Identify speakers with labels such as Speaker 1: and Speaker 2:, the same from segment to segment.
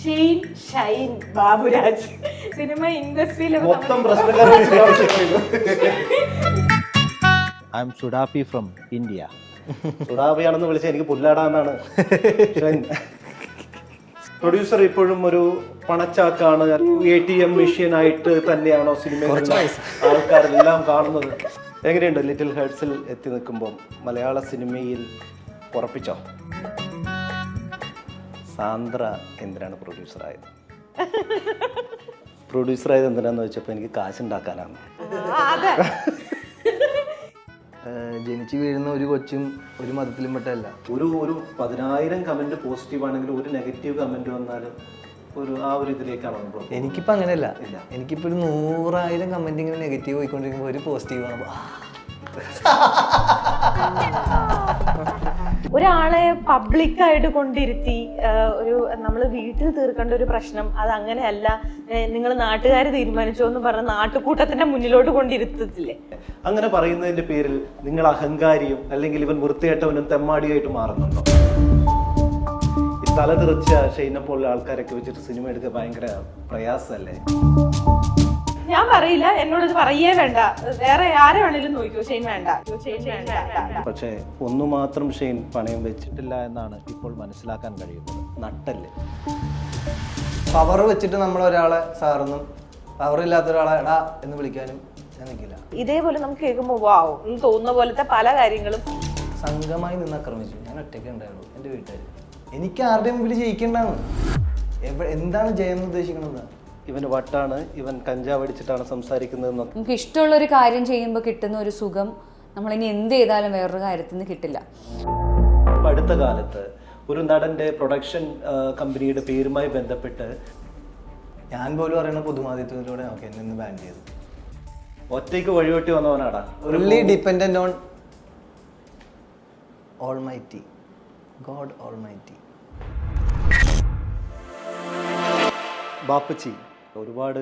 Speaker 1: Shane Shine Baburaj cinema ഇൻഡസ്ട്രിയിൽ
Speaker 2: മൊത്തം പ്രശ്നക്കാരെ
Speaker 3: I M സുഡാപ്പി from India.
Speaker 2: സുഡാപ്പിയാണെന്ന് വിളിച്ചാൽ എനിക്ക് പുല്ലാടാന്നാണ്. പ്രൊഡ്യൂസർ ഇപ്പോഴും ഒരു പണച്ചാക്കാണ്, ATM മെഷീൻ ആയിട്ട് തന്നെയാണോ സിനിമയിൽ ആൾക്കാരെല്ലാം കാണുന്നത്? എങ്ങനെയുണ്ട് ലിറ്റിൽ ഹേർട്സിൽ എത്തി നിൽക്കുമ്പോൾ മലയാള സിനിമയിൽ ഉറപ്പിച്ചോ? സാന്ദ്ര എന്തിനാണ് പ്രൊഡ്യൂസറായത്? പ്രൊഡ്യൂസറായത് എന്തിനാന്ന് വെച്ചപ്പോൾ എനിക്ക് കാശുണ്ടാക്കാനാണ്.
Speaker 4: ജനിച്ചു വീഴുന്ന ഒരു കൊച്ചും ഒരു മതത്തിലും പെട്ടല്ല.
Speaker 2: ഒരു 10,000 കമന്റ് പോസിറ്റീവ് ആണെങ്കിൽ ഒരു നെഗറ്റീവ് കമന്റ് വന്നാലും ആ ഒരു ഇതിലേക്കാണ് നമ്മൾ.
Speaker 4: എനിക്കിപ്പോൾ അങ്ങനെയല്ല. എനിക്കിപ്പോൾ ഒരു 100,000 കമന്റ് ഇങ്ങനെ നെഗറ്റീവ് പോയിക്കൊണ്ടിരിക്കുമ്പോൾ ഒരു പോസിറ്റീവ് ആണ്.
Speaker 1: ഒരാളെ പബ്ലിക്കായിട്ട് കൊണ്ടിരുത്തി ഒരു നമ്മൾ വീട്ടിൽ തീർക്കേണ്ട ഒരു പ്രശ്നം അത് അങ്ങനെയല്ല, നിങ്ങൾ നാട്ടുകാർ തീരുമാനിച്ചോ എന്ന് പറഞ്ഞ നാട്ടുകൂട്ടത്തിന്റെ മുന്നിലോട്ട് കൊണ്ടിരുത്തത്തില്ലേ?
Speaker 2: അങ്ങനെ പറയുന്നതിന്റെ പേരിൽ നിങ്ങൾ അഹങ്കാരിയും അല്ലെങ്കിൽ ഇവൻ വൃത്തികെട്ടവനും തെമ്മാടിയായിട്ട് മാറുന്നുണ്ടോ? ഈ തലതെറിച്ച ഷെയ്നെ പോലുള്ള ആൾക്കാരൊക്കെ വെച്ചിട്ട് സിനിമ എടുക്കാൻ ഭയങ്കര പ്രയാസമല്ലേ?
Speaker 1: ഞാൻ പറയില്ല, എന്നോട് ഇത് പറയേ വേണ്ട, വേറെ ആരെ വേണേലും നോക്കിയോ, ഷെയ്ൻ വേണ്ട, ഷെയ്ൻ വേണ്ട.
Speaker 2: പക്ഷേ ഒന്നു മാത്രം ഷെയ്ൻ പണയം വെച്ചിട്ടില്ല
Speaker 3: ഇല്ല എന്നാണ് ഇപ്പോൾ മനസ്സിലാക്കാൻ കഴിയുന്നത്.
Speaker 2: നട്ടല്.
Speaker 4: പവർ വെച്ചിട്ട് നമ്മൾ ഒരാളെ സാറെന്നും പവറില്ലാത്ത ഒരാളെ എടാ എന്ന് വിളിക്കാനും ഞാൻ നിൽക്കില്ല.
Speaker 1: ഇതേപോലെ നമുക്ക് കേൾക്കുമ്പോൾ വാവ് എന്ന് തോന്നുന്ന പോലത്തെ പല കാര്യങ്ങളും.
Speaker 4: സംഘമായി നിന്ന് ആക്രമിച്ചു. ഞാൻ ഒറ്റയ്ക്ക് ഉണ്ടായുള്ളൂ, എൻ്റെ വീട്ടുകാർ. എനിക്ക് ആരുടെയും മുമ്പിൽ ജയിക്കേണ്ടതാണ്. എന്താണ് ജയം എന്ന് ഉദ്ദേശിക്കുന്നത്?
Speaker 2: ഇവന് വട്ടാണ്, ഇവൻ കഞ്ചാവ് അടിച്ചിട്ടാണ് സംസാരിക്കുന്നതെന്നൊക്കെ.
Speaker 5: നമുക്ക് ഇഷ്ടമുള്ളൊരു കാര്യം ചെയ്യുമ്പോൾ കിട്ടുന്ന ഒരു സുഖം നമ്മളിനി എന്ത് ചെയ്താലും വേറൊരു കാര്യത്തിൽ നിന്ന് കിട്ടില്ല.
Speaker 2: അടുത്ത കാലത്ത് ഒരു നടന്റെ പ്രൊഡക്ഷൻ കമ്പനിയുടെ പേരുമായി ബന്ധപ്പെട്ട്
Speaker 4: ഞാൻ പോലും അറിയുന്ന പൊതുമാധ്യമത്തിലൂടെ നമുക്ക് എന്നെ ബാൻ ചെയ്തു.
Speaker 2: ഒറ്റയ്ക്ക് വഴിവെട്ടി വന്നവനാടാ.
Speaker 4: Only dependent on Almighty, God Almighty.
Speaker 2: ബാപ്പച്ചി ഒരുപാട്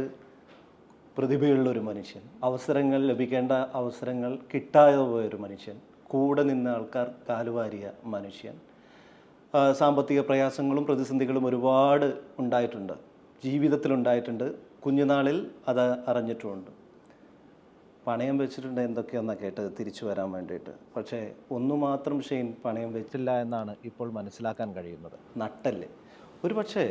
Speaker 2: പ്രതിഭയുള്ള ഒരു മനുഷ്യൻ, അവസരങ്ങൾ ലഭിക്കേണ്ട അവസരങ്ങൾ കിട്ടാതെ പോയൊരു മനുഷ്യൻ, കൂടെ നിന്ന ആൾക്കാർ കാലുവാരിയ മനുഷ്യൻ. സാമ്പത്തിക പ്രയാസങ്ങളും പ്രതിസന്ധികളും ഒരുപാട് ഉണ്ടായിട്ടുണ്ട്, ജീവിതത്തിലുണ്ടായിട്ടുണ്ട്. കുഞ്ഞുനാളിൽ അത് അറിഞ്ഞിട്ടുമുണ്ട്. പണയം വെച്ചിട്ടുണ്ട് എന്തൊക്കെയാണെന്നാണ് കേട്ടത് തിരിച്ചു വരാൻ വേണ്ടിയിട്ട്. പക്ഷേ ഒന്നു മാത്രം ഷെയ്ൻ പണയം വെച്ചില്ല
Speaker 3: എന്നാണ് ഇപ്പോൾ മനസ്സിലാക്കാൻ കഴിയുന്നത്.
Speaker 2: നട്ടല്. ഒരു പക്ഷേ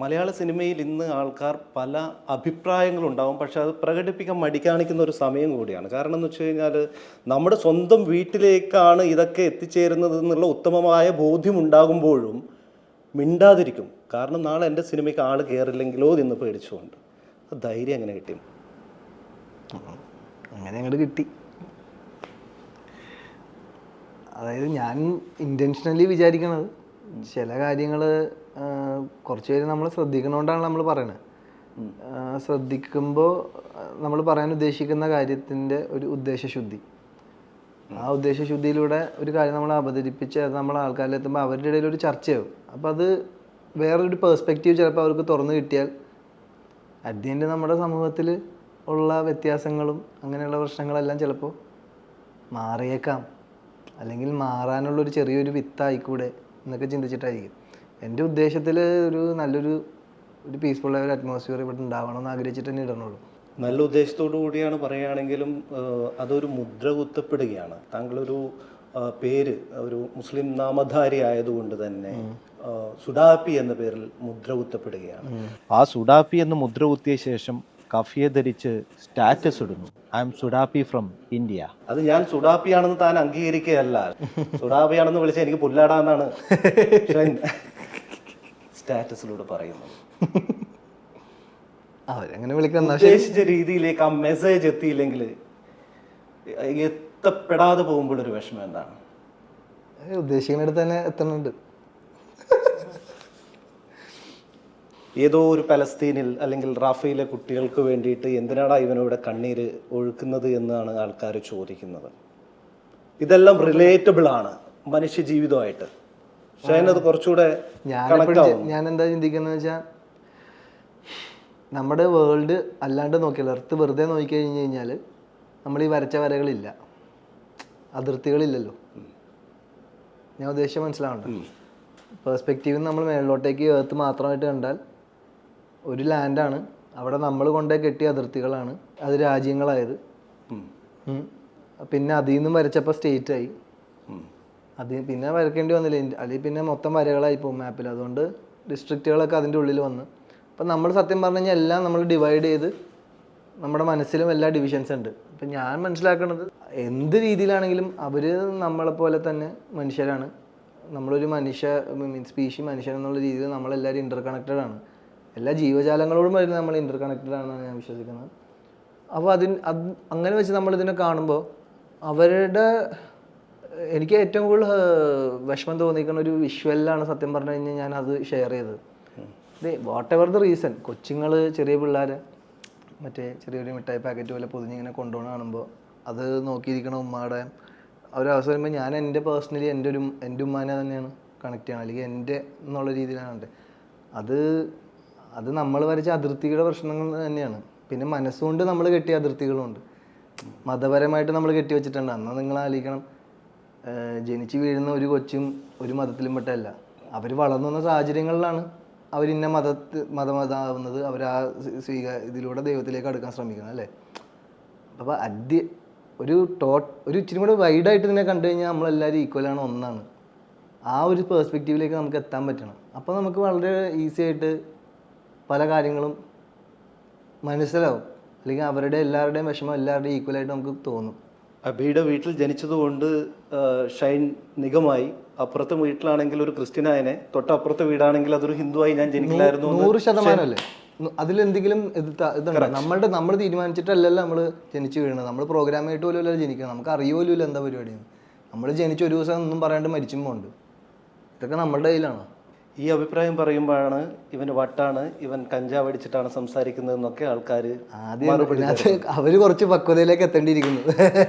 Speaker 2: മലയാള സിനിമയിൽ ഇന്ന് ആൾക്കാർ പല അഭിപ്രായങ്ങളുണ്ടാവും, പക്ഷെ അത് പ്രകടിപ്പിക്കാൻ മടിക്കാണിക്കുന്ന ഒരു സമയം കൂടിയാണ്. കാരണം എന്ന് വെച്ച് കഴിഞ്ഞാൽ നമ്മുടെ സ്വന്തം വീട്ടിലേക്കാണ് ഇതൊക്കെ എത്തിച്ചേരുന്നത് എന്നുള്ള ഉത്തമമായ ബോധ്യം ഉണ്ടാകുമ്പോഴും മിണ്ടാതിരിക്കും. കാരണം നാളെ എൻ്റെ സിനിമയ്ക്ക് ആൾ കയറില്ലെങ്കിലോ എന്ന് പേടിച്ചുകൊണ്ട്. ധൈര്യം എങ്ങനെ കിട്ടി?
Speaker 4: അങ്ങനെ അങ്ങോട്ട് കിട്ടി. അതായത് ഞാൻ ഇൻറ്റൻഷനലി വിചാരിക്കണത് ചില കാര്യങ്ങൾ കുറച്ച് പേര് നമ്മൾ ശ്രദ്ധിക്കണോണ്ടാണ് നമ്മൾ പറയണത്. ശ്രദ്ധിക്കുമ്പോൾ നമ്മൾ പറയാൻ ഉദ്ദേശിക്കുന്ന കാര്യത്തിൻ്റെ ഒരു ഉദ്ദേശശുദ്ധി, ആ ഉദ്ദേശശുദ്ധിയിലൂടെ ഒരു കാര്യം നമ്മൾ അവതരിപ്പിച്ച് അത് നമ്മൾ ആൾക്കാരിലെത്തുമ്പോൾ അവരുടെ ഇടയിൽ ഒരു ചർച്ചയാവും. അപ്പോൾ അത് വേറൊരു പേഴ്സ്പെക്റ്റീവ് ചിലപ്പോൾ അവർക്ക് തുറന്നു കിട്ടിയാൽ അറ്റ് ദി എൻഡ് നമ്മുടെ സമൂഹത്തിൽ ഉള്ള വ്യത്യാസങ്ങളും അങ്ങനെയുള്ള പ്രശ്നങ്ങളെല്ലാം ചിലപ്പോൾ മാറിയേക്കാം, അല്ലെങ്കിൽ മാറാനുള്ളൊരു ചെറിയൊരു വിത്തായിക്കൂടെ എന്നൊക്കെ ചിന്തിച്ചിട്ടായിരിക്കും. എൻ്റെ ഉദ്ദേശത്തിൽ നല്ലൊരു പീസ്ഫുൾ ആയ ഒരു അറ്റ്മോസ്ഫിയർ ഇവിടെ ഉണ്ടാവണമെന്ന് ആഗ്രഹിച്ചിട്ട് തന്നെ ഇടണുള്ളൂ.
Speaker 2: നല്ല ഉദ്ദേശത്തോടു കൂടിയാണ് പറയുകയാണെങ്കിലും അതൊരു മുദ്ര കുത്തപ്പെടുകയാണ്. താങ്കളൊരു പേര് ഒരു മുസ്ലിം നാമധാരി ആയതുകൊണ്ട് തന്നെ സുഡാപ്പി എന്ന പേരിൽ മുദ്ര കുത്തപ്പെടുകയാണ്.
Speaker 3: ആ സുഡാപ്പി എന്ന് മുദ്ര കുത്തിയ ശേഷം കഫിയെ ധരിച്ച് സ്റ്റാറ്റസ് ഇടുന്നു, ഐ എം സുഡാപ്പി ഫ്രം ഇന്ത്യ.
Speaker 2: അത് ഞാൻ സുഡാപ്പിയാണെന്ന് താൻ അംഗീകരിക്കുകയല്ല, സുഡാപ്പിയാണെന്ന് വിളിച്ചാൽ എനിക്ക് പുല്ലാടാന്നാണ് സ്റ്റാറ്റസിലൂടെ പറയുന്നത്.
Speaker 4: അവരങ്ങനെ വിളിക്കുന്ന
Speaker 2: ഉദ്ദേശിച്ച രീതിയിലേക്ക് ആ മെസ്സേജ് എത്തിയില്ലെങ്കിൽ എത്തപ്പെടാതെ പോകുമ്പോഴൊരു വിഷമം എന്താണ്?
Speaker 4: ഉദ്ദേശിക്കുന്നിടത്ത് തന്നെ എത്തുന്നുണ്ട്.
Speaker 2: ഏതോ ഒരു പലസ്തീനിൽ അല്ലെങ്കിൽ റാഫയിലെ കുട്ടികൾക്ക് വേണ്ടിയിട്ട് എന്തിനാടാ ഇവനിവിടെ കണ്ണീര് ഒഴുക്കുന്നത് എന്നാണ് ആൾക്കാർ ചോദിക്കുന്നത്. ഇതെല്ലാം റിലേറ്റബിൾ ആണ് മനുഷ്യ ജീവിതമായിട്ട്. പക്ഷേ അത് കുറച്ചുകൂടെ
Speaker 4: ഞാൻ എന്താ ചിന്തിക്കുന്നത് വെച്ചാൽ, നമ്മുടെ വേൾഡ് അല്ലാണ്ട് നോക്കിയാൽ എർത്ത് വെറുതെ നോക്കിക്കഴിഞ്ഞ് കഴിഞ്ഞാൽ നമ്മൾ ഈ വരച്ച വരകളില്ല, അതിർത്തികളില്ലല്ലോ. ഞാൻ ഉദ്ദേശിച്ച മനസ്സിലാവണ്ട. പേഴ്സ്പെക്റ്റീവ് നമ്മൾ മേളിലോട്ടേക്ക് എർത്ത് മാത്രമായിട്ട് കണ്ടാൽ ഒരു ലാൻഡാണ്, അവിടെ നമ്മൾ കൊണ്ടേ കെട്ടിയ അതിർത്തികളാണ്, അത് രാജ്യങ്ങളായത്. പിന്നെ അതിൽ നിന്നും വരച്ചപ്പോൾ സ്റ്റേറ്റായി. അത് പിന്നെ വരയ്ക്കേണ്ടി വന്നില്ല, അല്ലെങ്കിൽ പിന്നെ മൊത്തം വരകളായി പോകും മാപ്പിൽ. അതുകൊണ്ട് ഡിസ്ട്രിക്റ്റുകളൊക്കെ അതിൻ്റെ ഉള്ളിൽ വന്ന്. അപ്പം നമ്മൾ സത്യം പറഞ്ഞു കഴിഞ്ഞാൽ എല്ലാം നമ്മൾ ഡിവൈഡ് ചെയ്ത് നമ്മുടെ മനസ്സിലും എല്ലാ ഡിവിഷൻസ് ഉണ്ട്. ഇപ്പം ഞാൻ മനസ്സിലാക്കുന്നത് എന്ത് രീതിയിലാണെങ്കിലും അവർ നമ്മളെപ്പോലെ തന്നെ മനുഷ്യരാണ്. നമ്മളൊരു സ്പീഷി മനുഷ്യൻ എന്നുള്ള രീതിയിൽ നമ്മളെല്ലാവരും ഇൻ്റർ കണക്റ്റഡ് ആണ്. എല്ലാ ജീവജാലങ്ങളോടും വരുന്ന നമ്മൾ ഇൻ്റർ കണക്റ്റഡ് ആണെന്നാണ് ഞാൻ വിശ്വസിക്കുന്നത്. അപ്പോൾ അങ്ങനെ വെച്ച് നമ്മളിതിനെ കാണുമ്പോൾ എനിക്ക് ഏറ്റവും കൂടുതൽ വിഷമം തോന്നിക്കുന്ന ഒരു വിഷ്വലിലാണ് സത്യം പറഞ്ഞു കഴിഞ്ഞാൽ ഞാൻ അത് ഷെയർ ചെയ്തത്. വാട്ട് എവർ ദ റീസൺ, കൊച്ചുങ്ങൾ, ചെറിയ പിള്ളേർ മറ്റേ ചെറിയൊരു മിഠായി പാക്കറ്റ് പോലെ പൊതിഞ്ഞിങ്ങനെ കൊണ്ടുപോകണം കാണുമ്പോൾ അത് നോക്കിയിരിക്കണ ഉമ്മയുടെ ഒരവസ്ഥ വരുമ്പോൾ ഞാൻ എൻ്റെ പേഴ്സണലി എൻ്റെ ഉമ്മാനെ തന്നെയാണ് കണക്ട് ചെയ്യണം, അല്ലെങ്കിൽ എൻ്റെ എന്നുള്ള രീതിയിലാണ്. അത് നമ്മൾ വരച്ച അതിർത്തിയുടെ പ്രശ്നങ്ങൾ തന്നെയാണ്. പിന്നെ മനസ്സുകൊണ്ട് നമ്മൾ കെട്ടിയ അതിർത്തികളുമുണ്ട്, മതപരമായിട്ട് നമ്മൾ കെട്ടി വെച്ചിട്ടുണ്ട്. എന്നാൽ നിങ്ങൾ ആലോചിക്കണം, ജനിച്ച് വീഴുന്ന ഒരു കൊച്ചും ഒരു മതത്തിലും പെട്ടല്ല. അവർ വളർന്നു വന്ന സാഹചര്യങ്ങളിലാണ് അവരിന്ന മതമാവുന്നത്, അവർ ഇതിലൂടെ ദൈവത്തിലേക്ക് അടുക്കാൻ ശ്രമിക്കുന്നത് അല്ലേ. അപ്പോൾ ഒരു ഇച്ചിരി കൂടെ വൈഡായിട്ട് ഇതിനെ കണ്ടു കഴിഞ്ഞാൽ നമ്മളെല്ലാവരും ഈക്വലാണ്, ഒന്നാണ്. ആ ഒരു പേഴ്സ്പെക്റ്റീവിലേക്ക് നമുക്ക് എത്താൻ പറ്റണം. അപ്പോൾ നമുക്ക് വളരെ ഈസി ആയിട്ട് പല കാര്യങ്ങളും മനസ്സിലാവും, അല്ലെങ്കിൽ അവരുടെ എല്ലാവരുടെയും വിഷമം എല്ലാവരുടെയും ഈക്വലായിട്ട് നമുക്ക് തോന്നും.
Speaker 2: അബിയുടെ വീട്ടിൽ ജനിച്ചതുകൊണ്ട് ഷൈൻ നിഗമായി. അപ്പുറത്തെ വീട്ടിലാണെങ്കിൽ ഒരു ക്രിസ്ത്യനായനെ, തൊട്ടപ്പുറത്തെ വീടാണെങ്കിൽ അതൊരു ഹിന്ദുവായി ഞാൻ ജനിക്കില്ലായിരുന്നു.
Speaker 4: 100% അതിലെന്തെങ്കിലും ഇതുണ്ട്. നമ്മൾ തീരുമാനിച്ചിട്ടല്ലല്ലോ നമ്മൾ ജനിച്ചു വീഴുന്നത്. നമ്മൾ പ്രോഗ്രാമായിട്ട് പോലും അല്ല ജനിക്കണം, നമുക്ക് അറിയുമല്ലോ എന്താ പരിപാടിയാണ്. നമ്മൾ ജനിച്ച ഒരു ദിവസം ഒന്നും പറയാണ്ട് മരിച്ചും പോകുന്നുണ്ട്. ഇതൊക്കെ നമ്മളുടെ കയ്യിലാണ്.
Speaker 2: ഈ അഭിപ്രായം പറയുമ്പോഴാണ് ഇവന് വട്ടാണ്, ഇവൻ കഞ്ചാവ് അടിച്ചിട്ടാണ് സംസാരിക്കുന്നതെന്നൊക്കെ ആൾക്കാർ
Speaker 4: അവര് കുറച്ച് പക്വതയിലേക്ക് എത്തേണ്ടിയിരിക്കുന്നു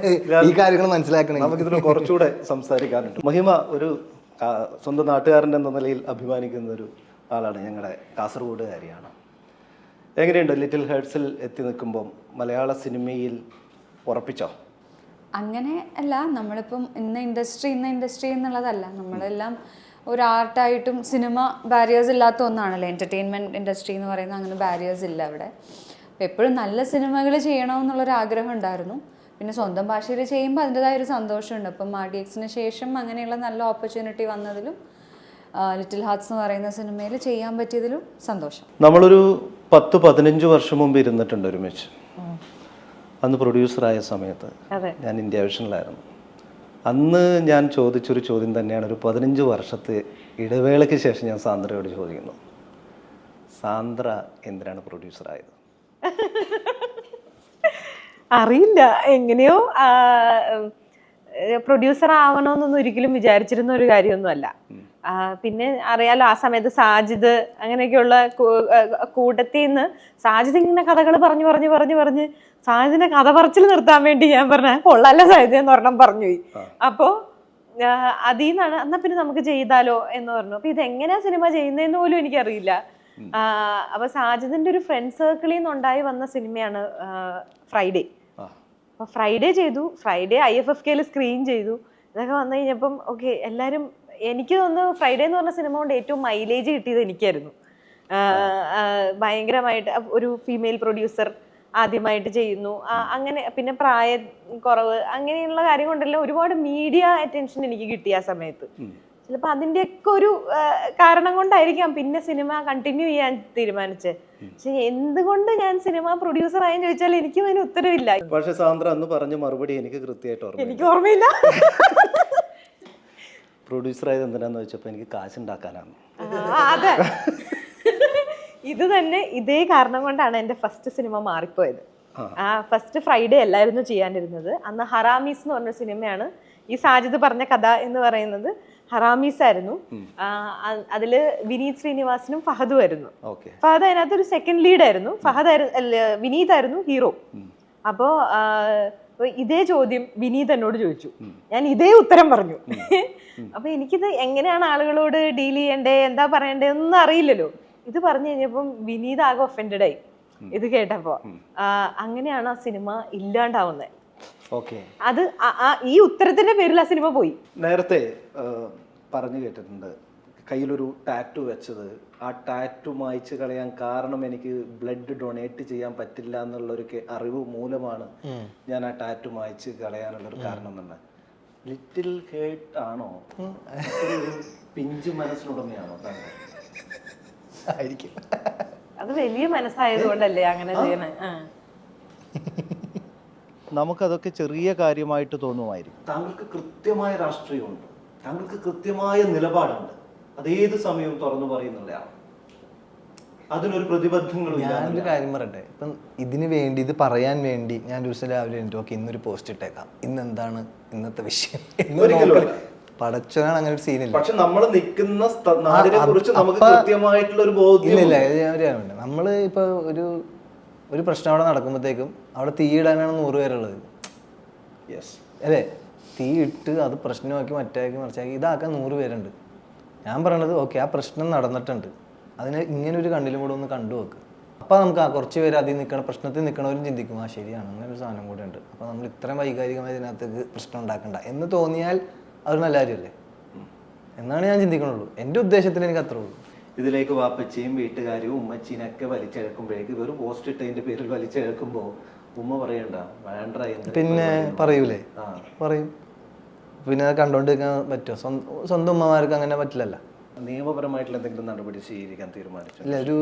Speaker 4: ഈ കാര്യങ്ങൾ മനസ്സിലാക്കണം.
Speaker 2: നമുക്കിതിന് കുറച്ചുകൂടെ സംസാരിക്കാനുണ്ട്. മഹിമ ഒരു സ്വന്തം നാട്ടുകാരൻ എന്ന നിലയിൽ അഭിമാനിക്കുന്ന ഒരു ആളാണ്, ഞങ്ങളുടെ കാസർഗോഡുകാരിയാണ്. എങ്ങനെയുണ്ട് ലിറ്റിൽ ഹേർട്സിൽ എത്തി നിൽക്കുമ്പം മലയാള സിനിമയിൽ ഉറപ്പിച്ചോ?
Speaker 5: അങ്ങനെ അല്ല, നമ്മളിപ്പം ഇന്ന ഇൻഡസ്ട്രി എന്നുള്ളതല്ല, നമ്മളെല്ലാം ഒരു ആർട്ടായിട്ടും സിനിമ ബാരിയേഴ്സ് ഇല്ലാത്ത ഒന്നാണല്ലോ. എൻ്റർടൈൻമെൻറ്റ് ഇൻഡസ്ട്രി എന്ന് പറയുന്നത് അങ്ങനെ ബാരിയേഴ്സ് ഇല്ല അവിടെ. അപ്പോൾ എപ്പോഴും നല്ല സിനിമകൾ ചെയ്യണമെന്നുള്ളൊരു ആഗ്രഹം ഉണ്ടായിരുന്നു. പിന്നെ സ്വന്തം ഭാഷയിൽ ചെയ്യുമ്പോൾ അതിൻ്റെതായ ഒരു സന്തോഷമുണ്ട്. അപ്പം RDXന് ശേഷം അങ്ങനെയുള്ള നല്ല ഓപ്പർച്യൂണിറ്റി വന്നതിലും ലിറ്റിൽ ഹാർട്സ് എന്ന് പറയുന്ന സിനിമയിൽ ചെയ്യാൻ പറ്റിയതിലും സന്തോഷം.
Speaker 2: നമ്മളൊരു 10-15 വർഷം മുമ്പ് ഇരുന്നിട്ടുണ്ട് ഒരുമിച്ച്. അന്ന് പ്രൊഡ്യൂസറായ സമയത്ത് ഞാൻ ഇന്ത്യ വിഷനിലായിരുന്നു. അന്ന് ഞാൻ ചോദിച്ചൊരു ചോദ്യം തന്നെയാണ് ഒരു 15 വർഷത്തെ ഇടവേളയ്ക്ക് ശേഷം ഞാൻ സാന്ദ്രയോട് ചോദിക്കുന്നു, സാന്ദ്ര എന്തിനാണ് പ്രൊഡ്യൂസറായത്?
Speaker 1: അറിയില്ല, എങ്ങനെയോ പ്രൊഡ്യൂസർ ആവണമെന്നൊന്നും ഒരിക്കലും വിചാരിച്ചിരുന്ന ഒരു കാര്യമൊന്നുമല്ല. പിന്നെ അറിയാലോ, ആ സമയത്ത് സാജിദ് അങ്ങനെയൊക്കെയുള്ള കൂട്ടത്തിൽ നിന്ന് സാജിദ് ഇങ്ങനെ കഥകൾ പറഞ്ഞ് സാജിദിന്റെ കഥ പറച്ചിൽ നിർത്താൻ വേണ്ടി ഞാൻ പറഞ്ഞ കൊള്ളാല്ല സാജിദ് എന്ന് പറഞ്ഞാൽ പറഞ്ഞുപോയി. അപ്പോ അതിൽ നിന്നാണ് എന്നാ പിന്നെ നമുക്ക് ചെയ്താലോ എന്ന് പറഞ്ഞു. അപ്പൊ ഇതെങ്ങനെയാ സിനിമ ചെയ്യുന്നതെന്ന് പോലും എനിക്കറിയില്ല. അപ്പൊ സാജിദിന്റെ ഒരു ഫ്രണ്ട് സർക്കിളിൽ നിന്നുണ്ടായി വന്ന സിനിമയാണ് ഫ്രൈഡേ. അപ്പൊ ഫ്രൈഡേ ചെയ്തു, ഫ്രൈഡേ IFFK സ്ക്രീൻ ചെയ്തു. ഇതൊക്കെ വന്നു കഴിഞ്ഞപ്പം ഓക്കെ, എല്ലാരും എനിക്ക് തോന്നുന്നു ഫ്രൈഡേ എന്ന് പറഞ്ഞ സിനിമ കൊണ്ട് ഏറ്റവും മൈലേജ് കിട്ടിയത് എനിക്കായിരുന്നു. ഭയങ്കരമായിട്ട് ഒരു ഫീമെയിൽ പ്രൊഡ്യൂസർ ആദ്യമായിട്ട് ചെയ്യുന്നു, അങ്ങനെ പിന്നെ പ്രായ കുറവ്, അങ്ങനെയുള്ള കാര്യം കൊണ്ടെല്ലാം ഒരുപാട് മീഡിയ അറ്റൻഷൻ എനിക്ക് കിട്ടി ആ സമയത്ത്. ചിലപ്പോൾ അതിൻ്റെയൊക്കെ ഒരു കാരണം കൊണ്ടായിരിക്കാം പിന്നെ സിനിമ കണ്ടിന്യൂ ചെയ്യാൻ തീരുമാനിച്ചത്. പക്ഷെ എന്തുകൊണ്ട് ഞാൻ സിനിമ പ്രൊഡ്യൂസർ ആയെന്ന് ചോദിച്ചാൽ എനിക്ക് അതിന് ഉത്തരവില്ല.
Speaker 2: പക്ഷെ സാന്ദ്ര അന്ന് പറഞ്ഞ മറുപടി എനിക്ക് കൃത്യമായിട്ട്
Speaker 1: എനിക്ക് ഓർമ്മയില്ല.
Speaker 2: പ്രൊഡ്യൂസർ ആയത് എന്തിനാന്ന് വെച്ചപ്പോൾ എനിക്ക് കാശുണ്ടാക്കാനാണ്.
Speaker 1: അതെ, ഇത് തന്നെ ഇതേ കാരണം കൊണ്ടാണ് എൻ്റെ ഫസ്റ്റ് സിനിമ മാറിപ്പോയത്. ഫസ്റ്റ് ഫ്രൈഡേ അല്ലായിരുന്നു ചെയ്യാനിരുന്നത്. അന്ന് ഹറാമീസ് എന്ന് പറഞ്ഞ സിനിമയാണ്. ഈ സാജിദ് പറഞ്ഞ കഥ എന്ന് പറയുന്നത് ഹറാമീസ് ആയിരുന്നു. അതില് വിനീത് ശ്രീനിവാസനും ഫഹദും ആയിരുന്നു. ഫഹദ് അതിനകത്ത് ഒരു സെക്കൻഡ് ലീഡ് ആയിരുന്നു. വിനീത് ആയിരുന്നു ഹീറോ. അപ്പോ ഇതേ ചോദ്യം വിനീത് എന്നോട് ചോദിച്ചു, ഞാൻ ഇതേ ഉത്തരം പറഞ്ഞു. അപ്പൊ എനിക്കിത് എങ്ങനെയാണ് ആളുകളോട് ഡീൽ ചെയ്യണ്ടേ, എന്താ പറയണ്ടേ ഒന്നും അറിയില്ലല്ലോ. ഇത് പറഞ്ഞു കഴിഞ്ഞപ്പം വിനീത് ആകെ ഒഫൻഡഡ് ആയി ഇത് കേട്ടപ്പോ. അങ്ങനെയാണ് ആ സിനിമ ഇല്ലാണ്ടാവുന്നത്. അത് ഈ ഉത്തരത്തിന്റെ പേരിൽ ആ സിനിമ പോയി.
Speaker 2: നേരത്തെ പറഞ്ഞു കേട്ടിട്ടുണ്ട് കയ്യിലൊരു ടാറ്റു വെച്ചത്, ആ ടാറ്റു മായ്ച്ച് കളയാൻ കാരണം എനിക്ക് ബ്ലഡ് ഡൊണേറ്റ് ചെയ്യാൻ പറ്റില്ല എന്നുള്ളൊരു അറിവ് മൂലമാണ് ഞാൻ ആ ടാറ്റു മായ്ച്ച് കളയാനുള്ളൊരു കാരണം എന്നുള്ളത്. ലിറ്റിൽ ഹേർട്ട് ആണോ, ഒരു പിഞ്ച് മനസ്സിനുടമയാണോ താങ്കൾ?
Speaker 4: ആയിരിക്കും.
Speaker 1: അത് വലിയ മനസ്സായതുകൊണ്ടല്ലേ അങ്ങനെ ചെയ്യണേ.
Speaker 3: നമുക്കതൊക്കെ ചെറിയ കാര്യമായിട്ട് തോന്നുമായിരിക്കും.
Speaker 2: താങ്കൾക്ക് കൃത്യമായ രാഷ്ട്രീയമുണ്ട്, താങ്കൾക്ക് കൃത്യമായ നിലപാടുണ്ട്, അതേത് സമയവും തുറന്നു പറയുന്നതാണ്. അതിനൊരു പ്രതിബദ്ധങ്ങളും.
Speaker 4: ഞാനൊരു കാര്യം പറയട്ടെ, ഇപ്പം ഇതിന് വേണ്ടി, ഇത് പറയാൻ വേണ്ടി ഞാൻ ഒരു ദിവസം രാവിലെ എണീറ്റ് ഓക്കെ ഇന്നൊരു പോസ്റ്റ് ഇട്ടേക്കാം, ഇന്ന് എന്താണ് ഇന്നത്തെ വിഷയം, പടച്ചോനാണ് അങ്ങനെ ഒരു സീനില്ല.
Speaker 2: പക്ഷെ നമ്മൾ നിൽക്കുന്ന നാടിനെ കുറിച്ച് നമുക്ക് കൃത്യമായിട്ടുള്ള ഒരു ബോധ്യം
Speaker 4: ഇല്ല. നമ്മള് ഇപ്പൊ ഒരു പ്രശ്നം അവിടെ നടക്കുമ്പോഴത്തേക്കും അവിടെ തീയിടാനാണ് 100 പേരുള്ളത്. അല്ലേ? തീ ഇട്ട് അത് പ്രശ്നമാക്കി മറ്റാക്കി മറിച്ചാക്കി ഇതാക്കാൻ 100 പേരുണ്ട്. ഞാൻ പറയണത് ഓക്കെ, ആ പ്രശ്നം നടന്നിട്ടുണ്ട്, അതിനെ ഇങ്ങനെ ഒരു കണ്ണിലും കൂടെ ഒന്ന് കണ്ടു വെക്ക്. അപ്പോൾ നമുക്ക് കുറച്ച് പേര് അതിൽ നിൽക്കണം, പ്രശ്നത്തിൽ നിൽക്കണവരും ചിന്തിക്കും ആ ശരിയാണ് അങ്ങനെ ഒരു സാധനം കൂടെ ഉണ്ട്, അപ്പോൾ നമ്മൾ ഇത്രയും വൈകാരികമായി ഇതിനകത്തേക്ക് പ്രശ്നം ഉണ്ടാക്കണ്ട എന്ന് തോന്നിയാൽ അത് നല്ല കാര്യമല്ലേ എന്നാണ് ഞാൻ ചിന്തിക്കണുള്ളൂ. എൻ്റെ ഉദ്ദേശത്തിൽ എനിക്ക് അത്രേ ഉള്ളൂ.
Speaker 2: ഇതിലേക്ക് വാപ്പച്ചിയും വീട്ടുകാരും ഉമ്മച്ചീനൊക്കെ വലിച്ചെടുക്കുമ്പോഴേക്ക് ഒരു പോസ്റ്റ് ഇട്ടതിന്റെ പേരിൽ വലിച്ചെടുക്കുമ്പോൾ ഉമ്മ പറയണ്ട വേണ്ട എന്ന്
Speaker 4: പിന്നെ പറയൂലേ? പറയും. പിന്നെ അത് കണ്ടോണ്ടിരിക്കാൻ പറ്റുമോ? സ്വന്തം ഉമ്മമാർക്ക് അങ്ങനെ പറ്റില്ലല്ലോ.
Speaker 2: നിയമപരമായിട്ടുള്ള എന്തെങ്കിലും നടപടി സ്വീകരിക്കാൻ തീരുമാനിച്ചു?
Speaker 4: ഇല്ല, ഒരു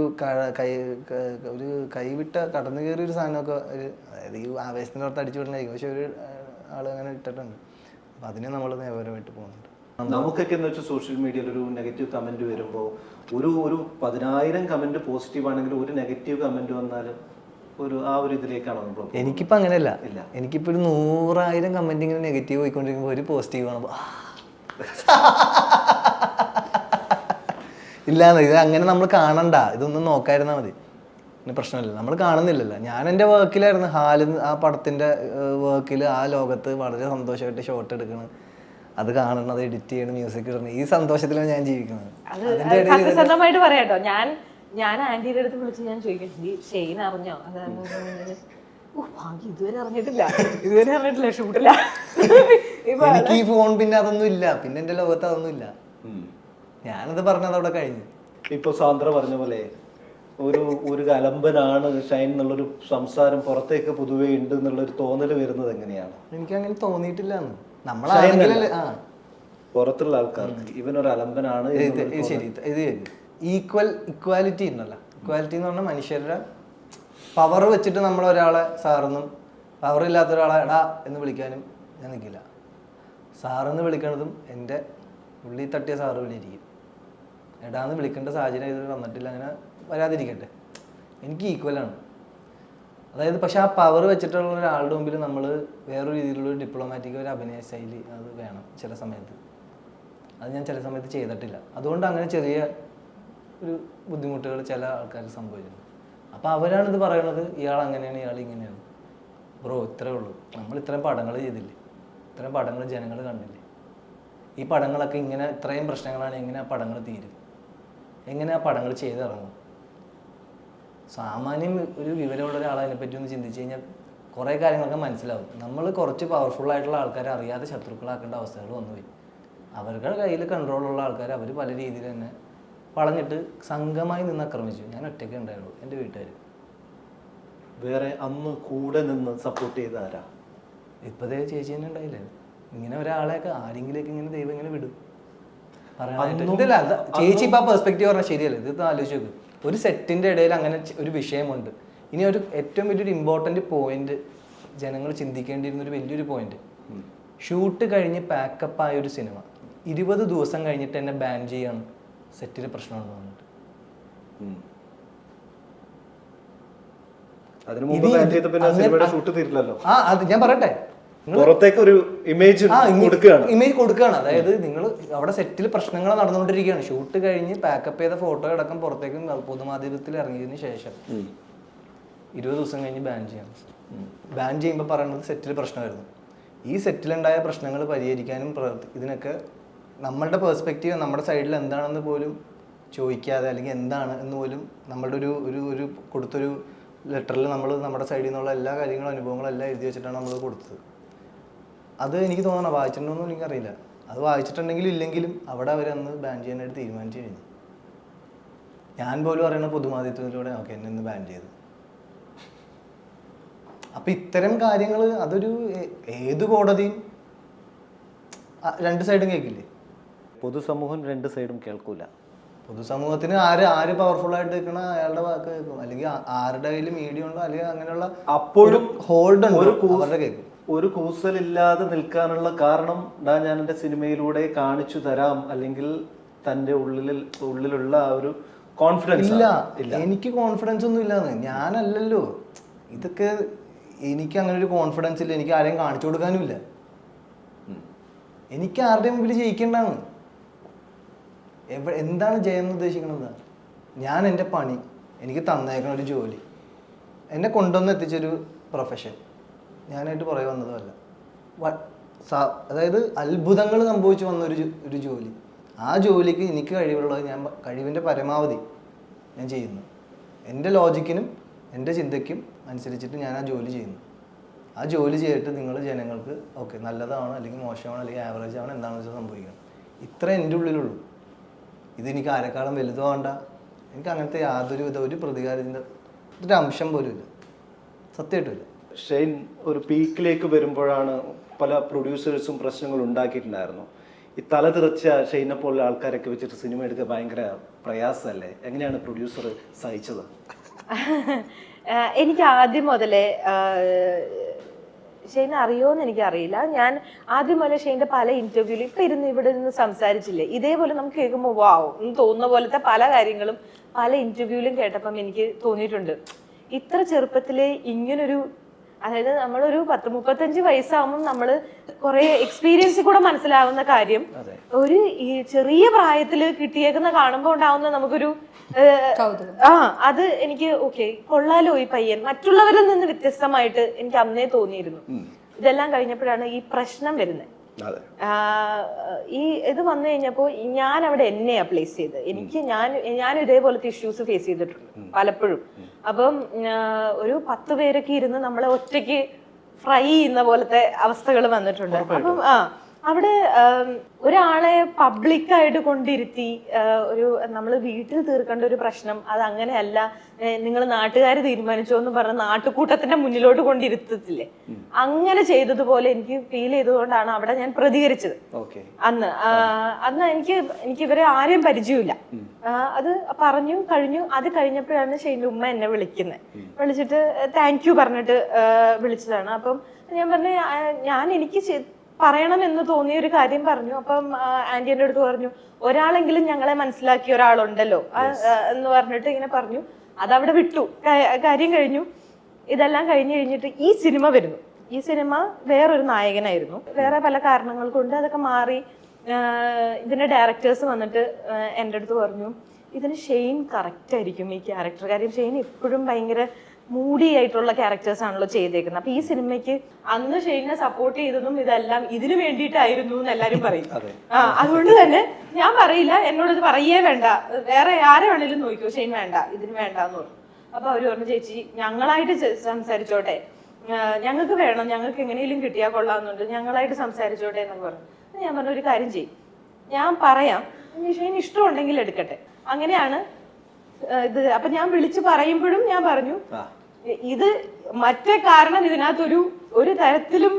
Speaker 4: കൈവിട്ട കടന്നു കയറിയ ഒരു സാധനമൊക്കെ അതായത് ഈ ആവേശത്തിൻ്റെ പുറത്ത് അടിച്ചു വിടണമായിരിക്കും, പക്ഷെ ഒരു ആൾ അങ്ങനെ ഇട്ടിട്ടുണ്ട്. അപ്പം അതിനെ നമ്മൾ നിയമപരമായിട്ട് പോകുന്നുണ്ട്.
Speaker 2: നമുക്കൊക്കെ എന്ന് വെച്ചാൽ സോഷ്യൽ മീഡിയയിൽ ഒരു നെഗറ്റീവ് കമന്റ് വരുമ്പോൾ ഒരു 10,000 കമന്റ് പോസിറ്റീവ് ആണെങ്കിൽ ഒരു നെഗറ്റീവ് കമന്റ് വന്നാൽ ആ ഒരു ഇതിലേക്കാണോ നമ്മൾ?
Speaker 4: എനിക്കിപ്പോൾ അങ്ങനെയല്ല. എനിക്കിപ്പോൾ ഒരു 100,000 കമന്റ് ഇങ്ങനെ നെഗറ്റീവ് പോയിക്കൊണ്ടിരിക്കുമ്പോൾ ഒരു പോസിറ്റീവ് കാണുമ്പോൾ ഇല്ലാന്ന്, ഇത് അങ്ങനെ നമ്മൾ കാണണ്ട, ഇതൊന്നും നോക്കാതിരുന്നാൽ മതി, പിന്നെ പ്രശ്നമില്ല. നമ്മൾ കാണുന്നില്ലല്ലോ. ഞാൻ എൻ്റെ വർക്കിലായിരുന്നു, ആ പടത്തിൻ്റെ വർക്കിൽ ആ ലോകത്ത് വളരെ സന്തോഷമായിട്ട് ഷോട്ട് എടുക്കണം, അത് കാണണം, അത് എഡിറ്റ് ചെയ്യണം, മ്യൂസിക് ഇടണം, ഈ സന്തോഷത്തിലാണ് ഞാൻ ജീവിക്കുന്നത്.
Speaker 1: സത്യസന്ധമായിട്ട് പറയാട്ടോ, ഞാൻ ആന്റിയുടെ അടുത്ത് വിളിച്ച് ഞാൻ ചോദിക്കും, ഷെയ്ൻ അറിഞ്ഞോ? ഇതുവരെ അറിഞ്ഞിട്ടില്ല ഷൂട്ടില്ല.
Speaker 4: എനിക്ക് ഈ ഫോൺ പിന്നെ അതൊന്നും ഇല്ല, പിന്നെ എൻ്റെ ലോകത്ത് അതൊന്നും ഇല്ല. ഞാനത് പറഞ്ഞത് അവിടെ കഴിഞ്ഞു.
Speaker 2: ഇപ്പൊ സാന്ദ്ര പറഞ്ഞ പോലെ ഒരു അലമ്പനാണ് ഷൈൻ എന്നുള്ളൊരു സംസാരം പുറത്തേക്ക് പൊതുവേ ഉണ്ട് എന്നുള്ളൊരു തോന്നല് വരുന്നത് എങ്ങനെയാണ്?
Speaker 4: എനിക്ക് അങ്ങനെ തോന്നിയിട്ടില്ല. നമ്മളാണെങ്കിലല്ലേ
Speaker 2: പുറത്തുള്ള ആൾക്കാർക്ക് ഇവനൊരു അലമ്പനാണ്.
Speaker 4: ശരി, ഇത് ഇക്വാലിറ്റി ഉണ്ടല്ലോ. ഇക്വാലിറ്റി എന്ന് പറഞ്ഞാൽ മനുഷ്യരുടെ പവർ വെച്ചിട്ട് നമ്മൾ ഒരാളെ സാറെന്നും പവർ ഇല്ലാത്ത ഒരാളെ എടാ എന്ന് വിളിക്കാനും ഞാൻ നിൽക്കില്ല. സാറെന്ന് വിളിക്കണതും എൻ്റെ ഉള്ളി തട്ടിയ സാറ് വിളിയിരിക്കും. എടാന്ന് വിളിക്കേണ്ട സാഹചര്യം ഇത് വന്നിട്ടില്ല, അങ്ങനെ വരാതിരിക്കട്ടെ. എനിക്ക് ഈക്വലാണ്. അതായത് പക്ഷെ ആ പവർ വെച്ചിട്ടുള്ള ഒരാളുടെ മുമ്പിൽ നമ്മൾ വേറൊരു രീതിയിലുള്ള ഡിപ്ലോമാറ്റിക് ഒരു അഭിനയ ശൈലി അത് വേണം ചില സമയത്ത്. അത് ഞാൻ ചില സമയത്ത് ചെയ്തിട്ടില്ല. അതുകൊണ്ട് അങ്ങനെ ചെറിയ ഒരു ബുദ്ധിമുട്ടുകൾ ചില ആൾക്കാർ സംഭവിക്കുന്നു. അപ്പോൾ അവരാണിത് പറയണത്, ഇയാൾ അങ്ങനെയാണ്, ഇയാൾ ഇങ്ങനെയാണ്. ബ്രോ ഇത്രേ ഉള്ളൂ. നമ്മൾ ഇത്രയും പടങ്ങൾ ചെയ്തില്ലേ, ഇത്രയും പടങ്ങൾ ജനങ്ങൾ കണ്ടില്ലേ, ഈ പടങ്ങളൊക്കെ ഇങ്ങനെ ഇത്രയും പ്രശ്നങ്ങളാണ്, എങ്ങനെ ആ പടങ്ങൾ തീരും, എങ്ങനെ ആ പടങ്ങൾ ചെയ്തിറങ്ങും? സാമാന്യം ഒരു വിവരമുള്ള ഒരാൾ അതിനെപ്പറ്റി ഒന്ന് ചിന്തിച്ച് കഴിഞ്ഞാൽ കുറേ കാര്യങ്ങളൊക്കെ മനസ്സിലാവും. നമ്മൾ കുറച്ച് പവർഫുള്ളായിട്ടുള്ള ആൾക്കാരെ അറിയാതെ ശത്രുക്കളാക്കേണ്ട അവസ്ഥകൾ വന്നുപോയി. അവരുടെ കയ്യിൽ കൺട്രോളുള്ള ആൾക്കാർ അവർ പല രീതിയിൽ തന്നെ വളഞ്ഞിട്ട് സംഘമായി നിന്ന് ആക്രമിച്ചു. ഞാൻ ഒറ്റയ്ക്ക് ഉണ്ടായുള്ളൂ, എൻ്റെ വീട്ടുകാർ.
Speaker 2: വേറെ അന്ന് കൂടെ നിന്ന് സപ്പോർട്ട് ചെയ്ത ആരാ?
Speaker 4: ഇപ്പോഴത്തെ ചേച്ചി തന്നെ ഉണ്ടായില്ലേ. ഇങ്ങനെ ഒരാളെയൊക്കെ ആരെങ്കിലേക്ക് ഇങ്ങനെ ദൈവം ഇങ്ങനെ വിടും പറയാനായിട്ട്. ഇതല്ല ചേച്ചി ഇപ്പം ആ പെർസ്പെക്റ്റീവ് പറഞ്ഞാൽ ശരിയല്ല. ഇത് ആലോചിച്ച് നോക്കും, ഒരു സെറ്റിൻ്റെ ഇടയിൽ അങ്ങനെ ഒരു വിഷയമുണ്ട്. ഇനി ഒരു ഏറ്റവും വലിയൊരു ഇമ്പോർട്ടൻ്റ് പോയിന്റ് ജനങ്ങൾ ചിന്തിക്കേണ്ടിയിരുന്നൊരു വലിയൊരു പോയിന്റ്, ഷൂട്ട് കഴിഞ്ഞ് പാക്കപ്പ് ആയ ഒരു സിനിമ 20 ദിവസം കഴിഞ്ഞിട്ട് എന്നെ ബാൻ ചെയ്യാണ് സെറ്റിൽ പ്രശ്നമുണ്ട് പറഞ്ഞിട്ട്. അത് ഞാൻ പറയട്ടെ, ഇമേജ് കൊടുക്കുകയാണ്. അതായത് നിങ്ങൾ അവിടെ സെറ്റിൽ പ്രശ്നങ്ങൾ നടന്നുകൊണ്ടിരിക്കുകയാണ്, ഷൂട്ട് കഴിഞ്ഞ് പാക്കപ്പ് ചെയ്ത ഫോട്ടോ അടക്കം പുറത്തേക്കും പൊതുമാധ്യമത്തിൽ ഇറങ്ങിയതിന് ശേഷം 20 ദിവസം കഴിഞ്ഞ് ബാൻ ചെയ്യണം. ബാൻ ചെയ്യുമ്പോൾ പറയുന്നത് സെറ്റിൽ പ്രശ്നമായിരുന്നു. ഈ സെറ്റിലുണ്ടായ പ്രശ്നങ്ങൾ പരിഹരിക്കാനും ഇതിനൊക്കെ നമ്മളുടെ പെർസ്പെക്റ്റീവ്, നമ്മുടെ സൈഡിൽ എന്താണെന്ന് പോലും ചോദിക്കാതെ, അല്ലെങ്കിൽ എന്താണ് എന്ന് പോലും നമ്മളുടെ ഒരു കൊടുത്തൊരു ലെറ്ററിൽ നമ്മൾ നമ്മുടെ സൈഡിൽ നിന്നുള്ള എല്ലാ കാര്യങ്ങളും അനുഭവങ്ങളും എല്ലാം എഴുതി വെച്ചിട്ടാണ് നമ്മൾ കൊടുത്തത്. അത് എനിക്ക് തോന്നണം വായിച്ചിട്ടുണ്ടോന്നും എനിക്കറിയില്ല. അത് വായിച്ചിട്ടുണ്ടെങ്കിലും ഇല്ലെങ്കിലും അവിടെ അവരന്ന് ബാൻ ചെയ്യാനായിട്ട് തീരുമാനിച്ചു കഴിഞ്ഞു. ഞാൻ പോലും അറിയണ പൊതുമാധ്യമത്തിലൂടെ ഓക്കെ എന്നെ ഇന്ന് ബാൻ ചെയ്തു. അപ്പം ഇത്തരം കാര്യങ്ങൾ അതൊരു ഏത് കോടതിയും രണ്ട് സൈഡും കേൾക്കില്ലേ?
Speaker 2: പൊതുസമൂഹം രണ്ട് സൈഡും കേൾക്കൂല.
Speaker 4: പൊതുസമൂഹത്തിന് ആര് പവർഫുൾ ആയിട്ട് നിൽക്കണ അയാളുടെ വാക്ക് കേൾക്കും, അല്ലെങ്കിൽ ആരുടെ കയ്യിൽ മീഡിയ ഉണ്ടോ അല്ലെങ്കിൽ അങ്ങനെയുള്ള
Speaker 2: അപ്പോഴും
Speaker 4: ഹോൾഡ് ഉണ്ട് അവരുടെ കേൾക്കും.
Speaker 2: ഒരു കൂസലില്ലാതെ നിൽക്കാനുള്ള കാരണം ഞാൻ എൻ്റെ സിനിമയിലൂടെ കാണിച്ചു തരാം, അല്ലെങ്കിൽ തൻ്റെ ഉള്ളിലുള്ള ആ ഒരു കോൺഫിഡൻസ്
Speaker 4: ഇല്ല. എനിക്ക് കോൺഫിഡൻസ് ഒന്നും ഇല്ലാന്ന്, ഞാനല്ലല്ലോ ഇതൊക്കെ. എനിക്ക് അങ്ങനെ ഒരു കോൺഫിഡൻസ് ഇല്ല, എനിക്ക് ആരെയും കാണിച്ചു കൊടുക്കാനും ഇല്ല. എനിക്ക് ആരുടെയും മുമ്പിൽ ജയിക്കേണ്ടതാണ്. എന്താണ് ജയം എന്ന് ഉദ്ദേശിക്കണത്? ഞാൻ എൻ്റെ പണി, എനിക്ക് തന്നേക്കണ ഒരു ജോലി, എന്നെ കൊണ്ടുവന്ന് എത്തിച്ചൊരു പ്രൊഫഷൻ, ഞാനായിട്ട് പുറകെ വന്നതുമല്ല. അതായത് അത്ഭുതങ്ങൾ സംഭവിച്ചു വന്ന ഒരു ജോലി. ആ ജോലിക്ക് എനിക്ക് കഴിവുള്ളത് ഞാൻ കഴിവിൻ്റെ പരമാവധി ഞാൻ ചെയ്യുന്നു. എൻ്റെ ലോജിക്കിനും എൻ്റെ ചിന്തയ്ക്കും അനുസരിച്ചിട്ട് ഞാൻ ആ ജോലി ചെയ്യുന്നു. ആ ജോലി ചെയ്തിട്ട് നിങ്ങൾ ജനങ്ങൾക്ക് ഓക്കെ നല്ലതാണോ അല്ലെങ്കിൽ മോശമാണോ അല്ലെങ്കിൽ ആവറേജ് ആണോ എന്താണെന്ന് വെച്ചാൽ സംഭവിക്കണം. ഇത്ര എൻ്റെ ഉള്ളിലുള്ളൂ. ഇതെനിക്ക് ആരെക്കാളും വലുതോ വേണ്ട, എനിക്ക് അങ്ങനത്തെ യാതൊരു വിധ ഒരു പ്രതികാരത്തിൻ്റെ ഒരു അംശം പോലും ഇല്ല, സത്യമായിട്ടില്ല.
Speaker 2: ഷെയ്ൻ ഒരു പീക്കിലേക്ക് വരുമ്പോഴാണ് പല പ്രൊഡ്യൂസേഴ്സും പ്രശ്നങ്ങൾ ഉണ്ടാക്കിയിട്ടുണ്ടായിരുന്നു. ഈ തലതെറിച്ച ഷെയ്നെ പോലുള്ള ആൾക്കാരൊക്കെ വെച്ചിട്ട് സിനിമ എടുക്കുക ഭയങ്കര പ്രയാസമല്ലേ? എങ്ങനെയാണ് പ്രൊഡ്യൂസർ സഹിച്ചത്?
Speaker 1: എനിക്ക് ആദ്യം മുതലേ ഷെയ്നെ അറിയോന്ന് എനിക്കറിയില്ല. ഞാൻ ആദ്യം മുതലേ ഷെയ്ൻ്റെ പല ഇന്റർവ്യൂവിലും ഇപ്പൊ ഇവിടെ നിന്ന് സംസാരിച്ചില്ലേ, ഇതേപോലെ നമുക്ക് കേൾക്കുമ്പോൾ വാവ് എന്ന് തോന്നുന്ന പോലത്തെ പല കാര്യങ്ങളും പല ഇന്റർവ്യൂവിലും കേട്ടപ്പം എനിക്ക് തോന്നിയിട്ടുണ്ട്. ഇത്ര ചെറുപ്പത്തില് ഇങ്ങനൊരു, അതായത് നമ്മളൊരു 10-35 വയസ്സാകുമ്പോൾ നമ്മൾ കുറെ എക്സ്പീരിയൻസ് കൂടെ മനസ്സിലാവുന്ന കാര്യം ഒരു ഈ ചെറിയ പ്രായത്തില് കിട്ടിയേക്കുന്ന കാണുമ്പോൾ ഉണ്ടാവുന്ന നമുക്കൊരു അത് എനിക്ക് ഓക്കെ കൊള്ളാലോ ഈ പയ്യൻ, മറ്റുള്ളവരിൽ നിന്ന് വ്യത്യസ്തമായിട്ട് എനിക്ക് അന്നേ തോന്നിയിരുന്നു. ഇതെല്ലാം കഴിഞ്ഞപ്പോഴാണ് ഈ പ്രശ്നം വരുന്നത്. ഈ ഇത് വന്നു കഴിഞ്ഞപ്പോൾ ഞാൻ അവിടെ എന്നെയാ പ്ലേസ് ചെയ്ത്. എനിക്ക് ഞാൻ ഇതേപോലത്തെ ഇഷ്യൂസ് ഫേസ് ചെയ്തിട്ടുണ്ട് പലപ്പോഴും. അപ്പം ഒരു 10 പേരൊക്കെ ഇരുന്ന് നമ്മളെ ഒറ്റയ്ക്ക് ഫ്രൈ ചെയ്യുന്ന പോലത്തെ അവസ്ഥകൾ വന്നിട്ടുണ്ട്. അപ്പം അവിടെ ഒരാളെ പബ്ലിക്കായിട്ട് കൊണ്ടിരുത്തി ഒരു നമ്മൾ വീട്ടിൽ തീർക്കേണ്ട ഒരു പ്രശ്നം അത് അങ്ങനെയല്ല, നിങ്ങൾ നാട്ടുകാർ തീരുമാനിച്ചോ എന്ന് പറഞ്ഞ നാട്ടുകൂട്ടത്തിന്റെ മുന്നിലോട്ട് കൊണ്ടിരുത്തത്തില്ലേ, അങ്ങനെ ചെയ്തതുപോലെ എനിക്ക് ഫീൽ ചെയ്തതുകൊണ്ടാണ് അവിടെ ഞാൻ പ്രതികരിച്ചത്. അന്ന് എനിക്ക് ഇവരെ ആരെയും പരിചയമില്ല. അത് പറഞ്ഞു കഴിഞ്ഞു. അത് കഴിഞ്ഞപ്പോഴാണ് ഷെയ്ൻ്റെ ഉമ്മ എന്നെ വിളിച്ചിട്ട് താങ്ക് യു പറഞ്ഞിട്ട് വിളിച്ചതാണ്. അപ്പം ഞാൻ പറഞ്ഞു എനിക്ക് പറയണമെന്ന് തോന്നിയ ഒരു കാര്യം പറഞ്ഞു. അപ്പം ആന്റി എൻ്റെ അടുത്ത് പറഞ്ഞു ഒരാളെങ്കിലും ഞങ്ങളെ മനസ്സിലാക്കിയ ഒരാളുണ്ടല്ലോ എന്ന് പറഞ്ഞിട്ട് ഇങ്ങനെ പറഞ്ഞു. അതവിടെ വിട്ടു, കാര്യം കഴിഞ്ഞു. ഇതെല്ലാം കഴിഞ്ഞിട്ട് ഈ സിനിമ വരുന്നു. ഈ സിനിമ വേറൊരു നായകനായിരുന്നു. വേറെ പല കാരണങ്ങൾ കൊണ്ട് അതൊക്കെ മാറി. ഇതിന്റെ ഡയറക്ടേഴ്സ് വന്നിട്ട് എൻ്റെ അടുത്ത് പറഞ്ഞു ഇതിന് ഷെയ്ൻ കറക്റ്റ് ആയിരിക്കും ഈ ക്യാരക്ടർ. കാര്യം ഷെയ്ൻ എപ്പോഴും ഭയങ്കര മൂഡി ആയിട്ടുള്ള ക്യാരക്ടേഴ്സ് ആണല്ലോ ചെയ്തേക്കുന്നത്. അപ്പൊ ഈ സിനിമയ്ക്ക് അന്ന് ഷെയ്നെ സപ്പോർട്ട് ചെയ്തതും ഇതെല്ലാം ഇതിനു വേണ്ടിയിട്ടായിരുന്നു എന്ന് എല്ലാരും പറയും. അതുകൊണ്ട് തന്നെ ഞാൻ പറയില്ല, എന്നോട് ഇത് പറയേ വേണ്ട, വേറെ ആരെ വേണേലും നോക്കിയോ, ഷെയ്ൻ വേണ്ട, ഇതിന് വേണ്ടെന്ന് പറഞ്ഞു. അപ്പൊ അവര് പറഞ്ഞു ചേച്ചി ഞങ്ങളായിട്ട് സംസാരിച്ചോട്ടെ, ഞങ്ങൾക്ക് വേണം, ഞങ്ങൾക്ക് എങ്ങനെയും കിട്ടിയാൽ കൊള്ളാമെന്നുണ്ട്, ഞങ്ങളായിട്ട് സംസാരിച്ചോട്ടെ എന്നൊക്കെ പറഞ്ഞു. ഞാൻ പറഞ്ഞു ഒരു കാര്യം ചെയ്യും, ഞാൻ പറയാം, ഷെയ്ൻ ഇഷ്ടമുണ്ടെങ്കിൽ എടുക്കട്ടെ. അങ്ങനെയാണ് ഇത്. അപ്പൊ ഞാൻ വിളിച്ചു പറയുമ്പോഴും ഞാൻ പറഞ്ഞു ഇത് മറ്റേ കാരണം ഇതിനകത്തൊരു തരത്തിലും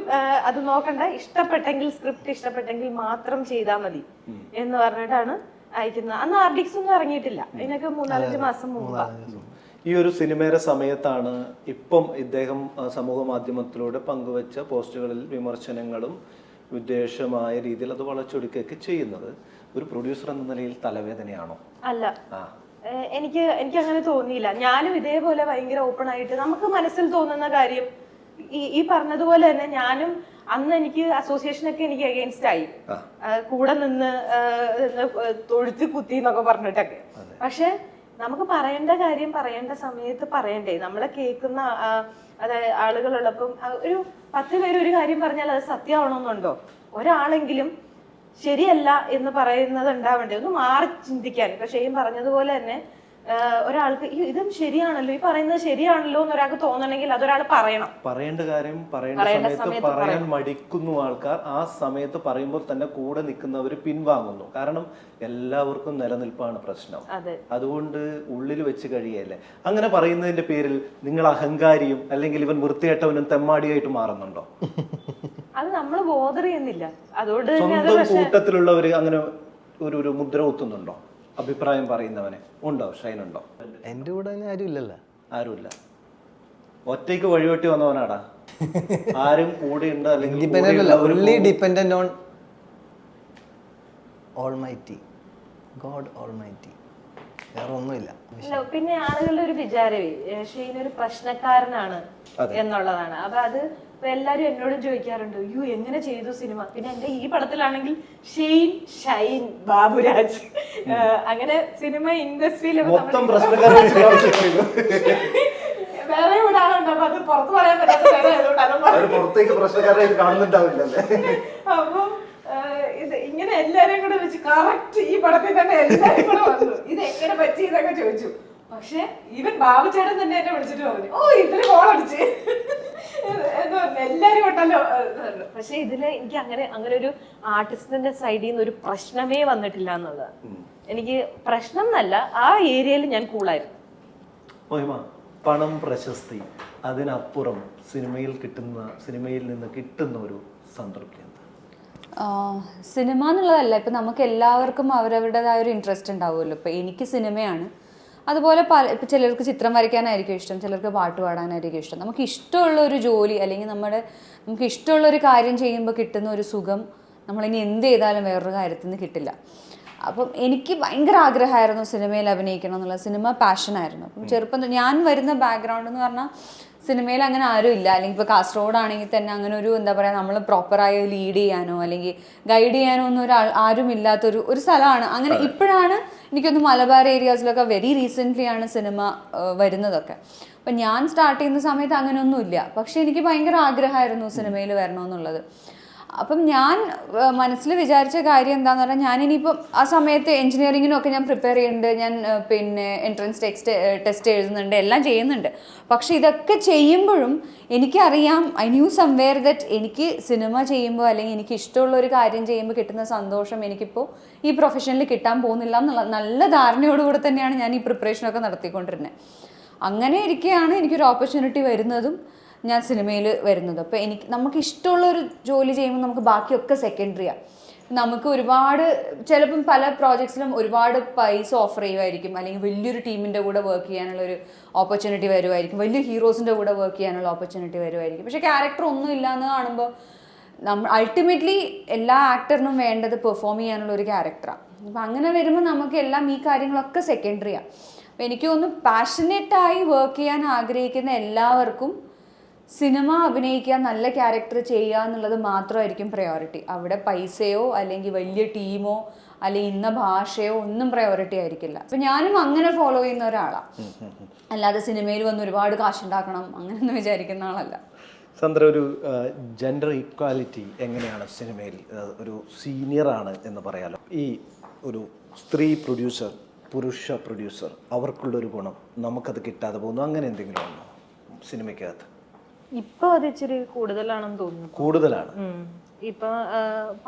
Speaker 1: അത് നോക്കണ്ട, ഇഷ്ടപ്പെട്ടെങ്കിൽ സ്ക്രിപ്റ്റ് ഇഷ്ടപ്പെട്ടെങ്കിൽ മാത്രം ചെയ്താൽ മതി എന്ന് പറഞ്ഞിട്ടാണ് അയക്കുന്നത്. അന്ന് ആർഡിക്സ് ഒന്നും ഇറങ്ങിയിട്ടില്ല, അതിനൊക്കെ 3-4 മാസം മുമ്പാണ്.
Speaker 2: ഈ ഒരു സിനിമയുടെ സമയത്താണ് ഇപ്പം ഇദ്ദേഹം സമൂഹ മാധ്യമത്തിലൂടെ പങ്കുവച്ച പോസ്റ്റുകളിൽ വിമർശനങ്ങളും വിദ്വേഷമായ രീതിയിൽ അത് വളച്ചൊടുക്കുകയൊക്കെ ചെയ്യുന്നത്. ഒരു പ്രൊഡ്യൂസർ എന്ന നിലയിൽ തലവേദനയാണോ?
Speaker 1: അല്ല, എനിക്ക് അങ്ങനെ തോന്നിയില്ല. ഞാനും ഇതേപോലെ ഭയങ്കര ഓപ്പൺ ആയിട്ട് നമുക്ക് മനസ്സിൽ തോന്നുന്ന കാര്യം ഈ പറഞ്ഞതുപോലെ തന്നെ ഞാനും അന്ന് എനിക്ക് അസോസിയേഷനൊക്കെ എനിക്ക് അഗെയിൻസ്റ്റ് ആയി, കൂടെ നിന്ന് തൊഴുത്തി കുത്തി എന്നൊക്കെ പറഞ്ഞിട്ടൊക്കെ. പക്ഷെ നമുക്ക് പറയേണ്ട കാര്യം പറയേണ്ട സമയത്ത് പറയണ്ടേ? നമ്മളെ കേൾക്കുന്ന അതായത് ആളുകളുള്ളപ്പം ഒരു 10 പേര് ഒരു കാര്യം പറഞ്ഞാൽ അത് സത്യമാണോന്നുണ്ടോ? ഒരാളെങ്കിലും ശരിയല്ല എന്ന് പറയുന്നത് ഉണ്ടാവണ്ടേ? ഒന്ന് മാറി ചിന്തിക്കാൻ. ഇപ്പൊ ഷെയ്ൻ പറഞ്ഞതുപോലെ തന്നെ ഒരാൾക്ക് ഇതും ശരിയാണല്ലോ, ഈ പറയുന്നത് ശരിയാണല്ലോ എന്ന് ഒരാൾക്ക് തോന്നണമെങ്കിൽ അതൊരാൾ പറയണം.
Speaker 2: പറയേണ്ട കാര്യം പറയേണ്ട സമയത്ത് പറയാൻ മടിക്കുന്നു ആൾക്കാർ. ആ സമയത്ത് പറയുമ്പോൾ തന്നെ കൂടെ നിൽക്കുന്നവർ പിൻവാങ്ങുന്നു. കാരണം എല്ലാവർക്കും നിലനിൽപ്പാണ് പ്രശ്നം. അതുകൊണ്ട് ഉള്ളിൽ വെച്ച് കഴിയല്ലേ. അങ്ങനെ പറയുന്നതിന്റെ പേരിൽ നിങ്ങൾ അഹങ്കാരിയും അല്ലെങ്കിൽ ഇവൻ വൃത്തികെട്ടവനും തെമ്മാടിയായിട്ട് മാറുന്നുണ്ടോ?
Speaker 1: അത് നമ്മൾ ബോധർ ചെയ്യുന്നില്ല. അതുകൊണ്ട്
Speaker 2: സ്വന്തം കൂട്ടത്തിലുള്ളവര് അങ്ങനെ ഒരു മുദ്ര കുത്തുന്നുണ്ടോ? അഭിപ്രായം പറയുന്നവനെ ഉണ്ടോ? ഷൈനുണ്ടോ?
Speaker 4: എൻ്റെ കൂടെ തന്നെ ആരും ഇല്ലല്ലോ.
Speaker 2: ആരുമില്ല. ഒറ്റയ്ക്ക് വഴിവെട്ടി വന്നവനാടാ. ആരും കൂടെ ഉണ്ട് അല്ലെങ്കിൽ
Speaker 4: ഇൻഡിപെൻഡന്റ് അല്ല, only dependent on almighty, God almighty. വേറെ ഒന്നുമില്ല.
Speaker 1: പിന്നെ ആളുകളുടെ ഒരു വിചാരമേ ഷെയ്ൻ ഒരു പ്രശ്നക്കാരനാണ് എന്നുള്ളതാണ്. അപ്പൊ അത് എല്ലാരും എന്നോടും ചോദിക്കാറുണ്ട്, അയ്യോ എങ്ങനെ ചെയ്തു സിനിമ. പിന്നെ എന്റെ ഈ പടത്തിലാണെങ്കിൽ ഷെയ്ൻ, ഷൈൻ, ബാബുരാജ്, അങ്ങനെ സിനിമ ഇൻഡസ്ട്രിയിൽ വേറെ ആളുണ്ട്. അപ്പൊ അത് പുറത്ത് പറയാൻ പറ്റാത്ത
Speaker 2: പുറത്തേക്ക് പ്രശ്നക്കാരായിട്ട് കാണുന്നുണ്ടാവില്ലല്ലേ.
Speaker 1: അപ്പം ഇത് ഇങ്ങനെ എല്ലാരെയും കൂടെ വെച്ച് കറക്റ്റ് ഈ പടത്തിൽ തന്നെ എല്ലാരും കൂടെ വന്നു, ഇത് എങ്ങനെ പറ്റി എന്നൊക്കെ ചോദിച്ചു. പക്ഷെ ഈവൻ ബാബുചേട്ടൻ തന്നെ എന്നെ വിളിച്ചിട്ട് പറഞ്ഞു, ഓ ഇതില് ഗോളടിച്ച് എന്ന് പറഞ്ഞു, എല്ലാരും ഉണ്ടല്ലോ. പക്ഷെ ഇതില് എനിക്ക് അങ്ങനെ ഒരു ആർട്ടിസ്റ്റിന്റെ സൈഡിൽ നിന്ന് ഒരു പ്രശ്നമേ വന്നിട്ടില്ല എന്നുള്ളത്. എനിക്ക് പ്രശ്നം എന്നല്ല, ആ ഏരിയയിൽ ഞാൻ കൂളായിരുന്നു.
Speaker 2: പണം, പ്രശസ്തി, അതിനപ്പുറം സിനിമയിൽ നിന്ന് കിട്ടുന്ന ഒരു സംതൃപ്തി എന്താ?
Speaker 5: സിനിമ എന്നുള്ളതല്ല, ഇപ്പം നമുക്ക് എല്ലാവർക്കും അവരവരുടേതായ ഒരു ഇൻട്രസ്റ്റ് ഉണ്ടാവുമല്ലോ. ഇപ്പം എനിക്ക് സിനിമയാണ്, അതുപോലെ ഇപ്പം ചിലർക്ക് ചിത്രം വരയ്ക്കാനായിരിക്കും ഇഷ്ടം, ചിലർക്ക് പാട്ട് പാടാനായിരിക്കും ഇഷ്ടം. നമുക്ക് ഇഷ്ടമുള്ള ഒരു ജോലി അല്ലെങ്കിൽ നമുക്ക് ഇഷ്ടമുള്ള ഒരു കാര്യം ചെയ്യുമ്പോൾ കിട്ടുന്ന ഒരു സുഖം നമ്മളിനി എന്ത് ചെയ്താലും വേറൊരു കാര്യത്തിൽ നിന്ന് കിട്ടില്ല. അപ്പം എനിക്ക് ഭയങ്കര ആഗ്രഹമായിരുന്നു സിനിമയിൽ അഭിനയിക്കണം എന്നുള്ള. സിനിമ പാഷനായിരുന്നു. അപ്പം ചെറുപ്പം ഞാൻ വരുന്ന ബാക്ക്ഗ്രൗണ്ട് എന്ന് പറഞ്ഞാൽ സിനിമയിൽ അങ്ങനെ ആരും ഇല്ല. അല്ലെങ്കിൽ ഇപ്പോൾ കാസർഗോഡ് ആണെങ്കിൽ തന്നെ അങ്ങനെ ഒരു എന്താ പറയുക, നമ്മൾ പ്രോപ്പറായി ലീഡ് ചെയ്യാനോ അല്ലെങ്കിൽ ഗൈഡ് ചെയ്യാനോ ഒന്നും ആരും ഇല്ലാത്തൊരു സ്ഥലമാണ്. അങ്ങനെ ഇപ്പോഴാണ് എനിക്കൊന്ന് മലബാർ ഏരിയാസിലൊക്കെ വെരി റീസെൻ്റ്ലി ആണ് സിനിമ വരുന്നതൊക്കെ. അപ്പം ഞാൻ സ്റ്റാർട്ട് ചെയ്യുന്ന സമയത്ത് അങ്ങനെയൊന്നും ഇല്ല. പക്ഷേ എനിക്ക് ഭയങ്കര ആഗ്രഹമായിരുന്നു സിനിമയിൽ വരണമെന്നുള്ളത്. അപ്പം ഞാൻ മനസ്സിൽ വിചാരിച്ച കാര്യം എന്താണെന്ന് പറഞ്ഞാൽ, ഞാനിനിയിപ്പം ആ സമയത്ത് എൻജിനീയറിങ്ങിനൊക്കെ ഞാൻ പ്രിപ്പയർ ചെയ്യുന്നുണ്ട്, ഞാൻ പിന്നെ എൻട്രൻസ് ടെസ്റ്റ് എഴുതുന്നുണ്ട്, എല്ലാം ചെയ്യുന്നുണ്ട്. പക്ഷെ ഇതൊക്കെ ചെയ്യുമ്പോഴും എനിക്കറിയാം, ഐ ന്യൂ സംവെയർ ദറ്റ് എനിക്ക് സിനിമ ചെയ്യുമ്പോൾ അല്ലെങ്കിൽ എനിക്ക് ഇഷ്ടമുള്ള ഒരു കാര്യം ചെയ്യുമ്പോൾ കിട്ടുന്ന സന്തോഷം എനിക്കിപ്പോൾ ഈ പ്രൊഫഷനിൽ കിട്ടാൻ പോകുന്നില്ല എന്നുള്ള നല്ല ധാരണയോടുകൂടെ തന്നെയാണ് ഞാൻ ഈ പ്രിപ്പറേഷനൊക്കെ നടത്തിക്കൊണ്ടിരുന്നത്. അങ്ങനെ ഇരിക്കുകയാണ് എനിക്കൊരു ഓപ്പർച്യൂണിറ്റി വരുന്നതും ഞാൻ സിനിമയിൽ വരുന്നത്. അപ്പോൾ നമുക്ക് ഇഷ്ടമുള്ളൊരു ജോലി ചെയ്യുമ്പോൾ നമുക്ക് ബാക്കിയൊക്കെ സെക്കൻഡറിയാണ്. നമുക്ക് ഒരുപാട് ചിലപ്പം പല പ്രോജക്ട്സിലും ഒരുപാട് പൈസ ഓഫർ ചെയ്യുമായിരിക്കും, അല്ലെങ്കിൽ വലിയൊരു ടീമിൻ്റെ കൂടെ വർക്ക് ചെയ്യാനുള്ളൊരു ഓപ്പർച്യൂണിറ്റി വരുമായിരിക്കും, വലിയ ഹീറോസിൻ്റെ കൂടെ വർക്ക് ചെയ്യാനുള്ള ഓപ്പർച്യൂണിറ്റി വരുമായിരിക്കും. പക്ഷേ ക്യാരക്ടർ ഒന്നും ഇല്ലയെന്ന് കാണുമ്പോൾ അൾട്ടിമേറ്റ്ലി എല്ലാ ആക്ടറിനും വേണ്ടത് പെർഫോം ചെയ്യാനുള്ള ഒരു ക്യാരക്ടറാണ്. അപ്പം അങ്ങനെ വരുമ്പോൾ നമുക്ക് എല്ലാം ഈ കാര്യങ്ങളൊക്കെ സെക്കൻഡറിയാണ്. അപ്പോൾ എനിക്ക് തോന്നുന്നു പാഷനേറ്റായി വർക്ക് ചെയ്യാൻ ആഗ്രഹിക്കുന്ന എല്ലാവർക്കും സിനിമ അഭിനയിക്കുക, നല്ല ക്യാരക്ടർ ചെയ്യുക എന്നുള്ളത് മാത്രമായിരിക്കും പ്രയോറിറ്റി. അവിടെ പൈസയോ അല്ലെങ്കിൽ വലിയ ടീമോ അല്ലെങ്കിൽ ഇന്ന ഭാഷയോ ഒന്നും പ്രയോറിറ്റി ആയിരിക്കില്ല. അപ്പം ഞാനും അങ്ങനെ ഫോളോ ചെയ്യുന്ന ഒരാളാണ്, അല്ലാതെ സിനിമയിൽ വന്ന് ഒരുപാട് കാശുണ്ടാക്കണം അങ്ങനെയൊന്നും വിചാരിക്കുന്ന ആളല്ല.
Speaker 2: സന്ദ്ര, ഒരു ജെൻഡർ ഈക്വാലിറ്റി എങ്ങനെയാണ് സിനിമയിൽ? ഒരു സീനിയറാണ് എന്ന് പറയാലോ, ഈ ഒരു സ്ത്രീ പ്രൊഡ്യൂസർ, പുരുഷ പ്രൊഡ്യൂസർ, അവർക്കുള്ളൊരു ഗുണം നമുക്കത് കിട്ടാതെ പോകുന്നു, അങ്ങനെ എന്തെങ്കിലും ഉണ്ടോ സിനിമയ്ക്കകത്ത്?
Speaker 1: ഇപ്പൊ അത് ഇച്ചിരി കൂടുതലാണെന്ന് തോന്നുന്നു.
Speaker 2: കൂടുതലാണ്.
Speaker 1: ഇപ്പൊ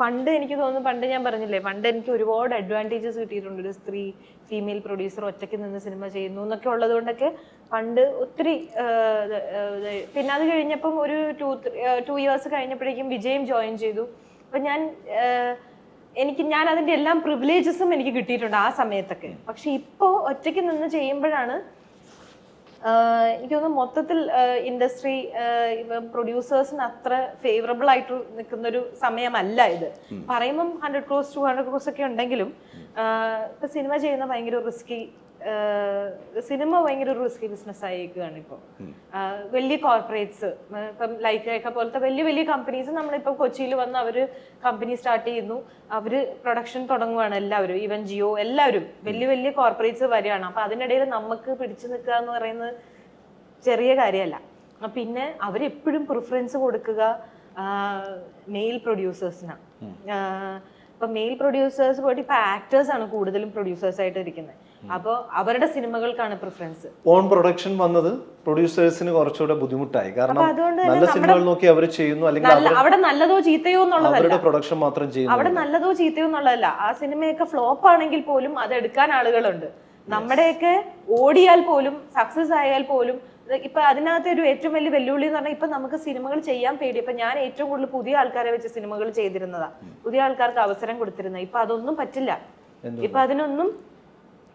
Speaker 1: പണ്ട് എനിക്ക് തോന്നുന്നു, പണ്ട് ഞാൻ പറഞ്ഞില്ലേ, പണ്ട് എനിക്ക് ഒരുപാട് അഡ്വാൻറ്റേജസ് കിട്ടിയിട്ടുണ്ട്. ഒരു സ്ത്രീ ഫീമെയിൽ പ്രൊഡ്യൂസർ ഒറ്റയ്ക്ക് നിന്ന് സിനിമ ചെയ്യുന്നു എന്നൊക്കെ ഉള്ളത് കൊണ്ടൊക്കെ പണ്ട് ഒത്തിരി. പിന്നെ അത് കഴിഞ്ഞപ്പം ഒരു 2 years കഴിഞ്ഞപ്പോഴേക്കും വിജയും ജോയിൻ ചെയ്തു. അപ്പൊ ഞാൻ അതിന്റെ എല്ലാം പ്രിവിലേജസും എനിക്ക് കിട്ടിയിട്ടുണ്ട് ആ സമയത്തൊക്കെ. പക്ഷെ ഇപ്പോൾ ഒറ്റയ്ക്ക് നിന്ന് ചെയ്യുമ്പോഴാണ് എനിക്ക് തോന്നുന്നു മൊത്തത്തിൽ ഇൻഡസ്ട്രി പ്രൊഡ്യൂസേഴ്സിന് അത്ര ഫേവറബിൾ ആയിട്ട് നിൽക്കുന്നൊരു സമയമല്ല ഇത്. പറയുമ്പം 100 crores 200 crores ഒക്കെ ഉണ്ടെങ്കിലും ഇപ്പൊ സിനിമ ചെയ്യുന്ന ഭയങ്കര റിസ്കി ബിസിനസ് ആയിരിക്കുകയാണ് ഇപ്പോൾ. വലിയ കോർപ്പറേറ്റ്സ്, ഇപ്പം ലൈക്ക പോലത്തെ വലിയ വലിയ കമ്പനീസ് നമ്മളിപ്പോൾ കൊച്ചിയിൽ വന്ന് അവർ കമ്പനി സ്റ്റാർട്ട് ചെയ്യുന്നു, അവർ പ്രൊഡക്ഷൻ തുടങ്ങുകയാണ്. എല്ലാവരും, ഈവൻ ജിയോ, എല്ലാവരും വലിയ വലിയ കോർപ്പറേറ്റ്സ് വരികയാണ്. അപ്പം അതിനിടയിൽ നമുക്ക് പിടിച്ചു നിൽക്കുക എന്ന് പറയുന്നത് ചെറിയ കാര്യമല്ല. പിന്നെ അവരെപ്പോഴും പ്രിഫറൻസ് കൊടുക്കുക മെയിൽ പ്രൊഡ്യൂസേഴ്സിനാണ്. ഇപ്പം മെയിൽ പ്രൊഡ്യൂസേഴ്സ് പോയിട്ട് ഇപ്പം ആക്ടേഴ്സാണ് കൂടുതലും പ്രൊഡ്യൂസേഴ്സായിട്ട് ഇരിക്കുന്നത്. അപ്പോൾ അവരുടെ സിനിമകൾക്കാണ് പ്രിഫറൻസ്.
Speaker 2: ഓൺ പ്രൊഡക്ഷൻ വന്നത് പ്രൊഡ്യൂസേഴ്സിന് കുറച്ചുകൂടെ ബുദ്ധിമുട്ടായി. കാരണം നല്ല സിനിമകൾ നോക്കി അവർ ചെയ്യുന്നു, അല്ലെങ്കിൽ
Speaker 1: അവിടെ നല്ലതോ ചീത്തയോ എന്നുള്ളതല്ല,
Speaker 2: അവരുടെ പ്രൊഡക്ഷൻ മാത്രം ചെയ്യുന്നു.
Speaker 1: അവിടെ നല്ലതോ ചീത്തയോ എന്നുള്ളതല്ല. ആ സിനിമയൊക്കെ ഫ്ലോപ്പ് ആണെങ്കിൽ പോലും അത് എടുക്കാൻ ആളുകളുണ്ട്. നമ്മുടെയൊക്കെ ഓടിയാൽ പോലും സക്സസ് ആയാൽ പോലും ഇപ്പൊ അതിനകത്ത് ഒരു ഏറ്റവും വലിയ വെല്ലുവിളി എന്ന് പറഞ്ഞാൽ ഇപ്പൊ നമുക്ക് സിനിമകൾ ചെയ്യാൻ പേടി. ഇപ്പൊ ഞാൻ ഏറ്റവും കൂടുതൽ പുതിയ ആൾക്കാരെ വെച്ച് സിനിമകൾ ചെയ്തിരുന്നതാ, പുതിയ ആൾക്കാർക്ക് അവസരം കൊടുത്തിരുന്നത്. ഇപ്പൊ അതൊന്നും പറ്റില്ല. ഇപ്പൊ അതിനൊന്നും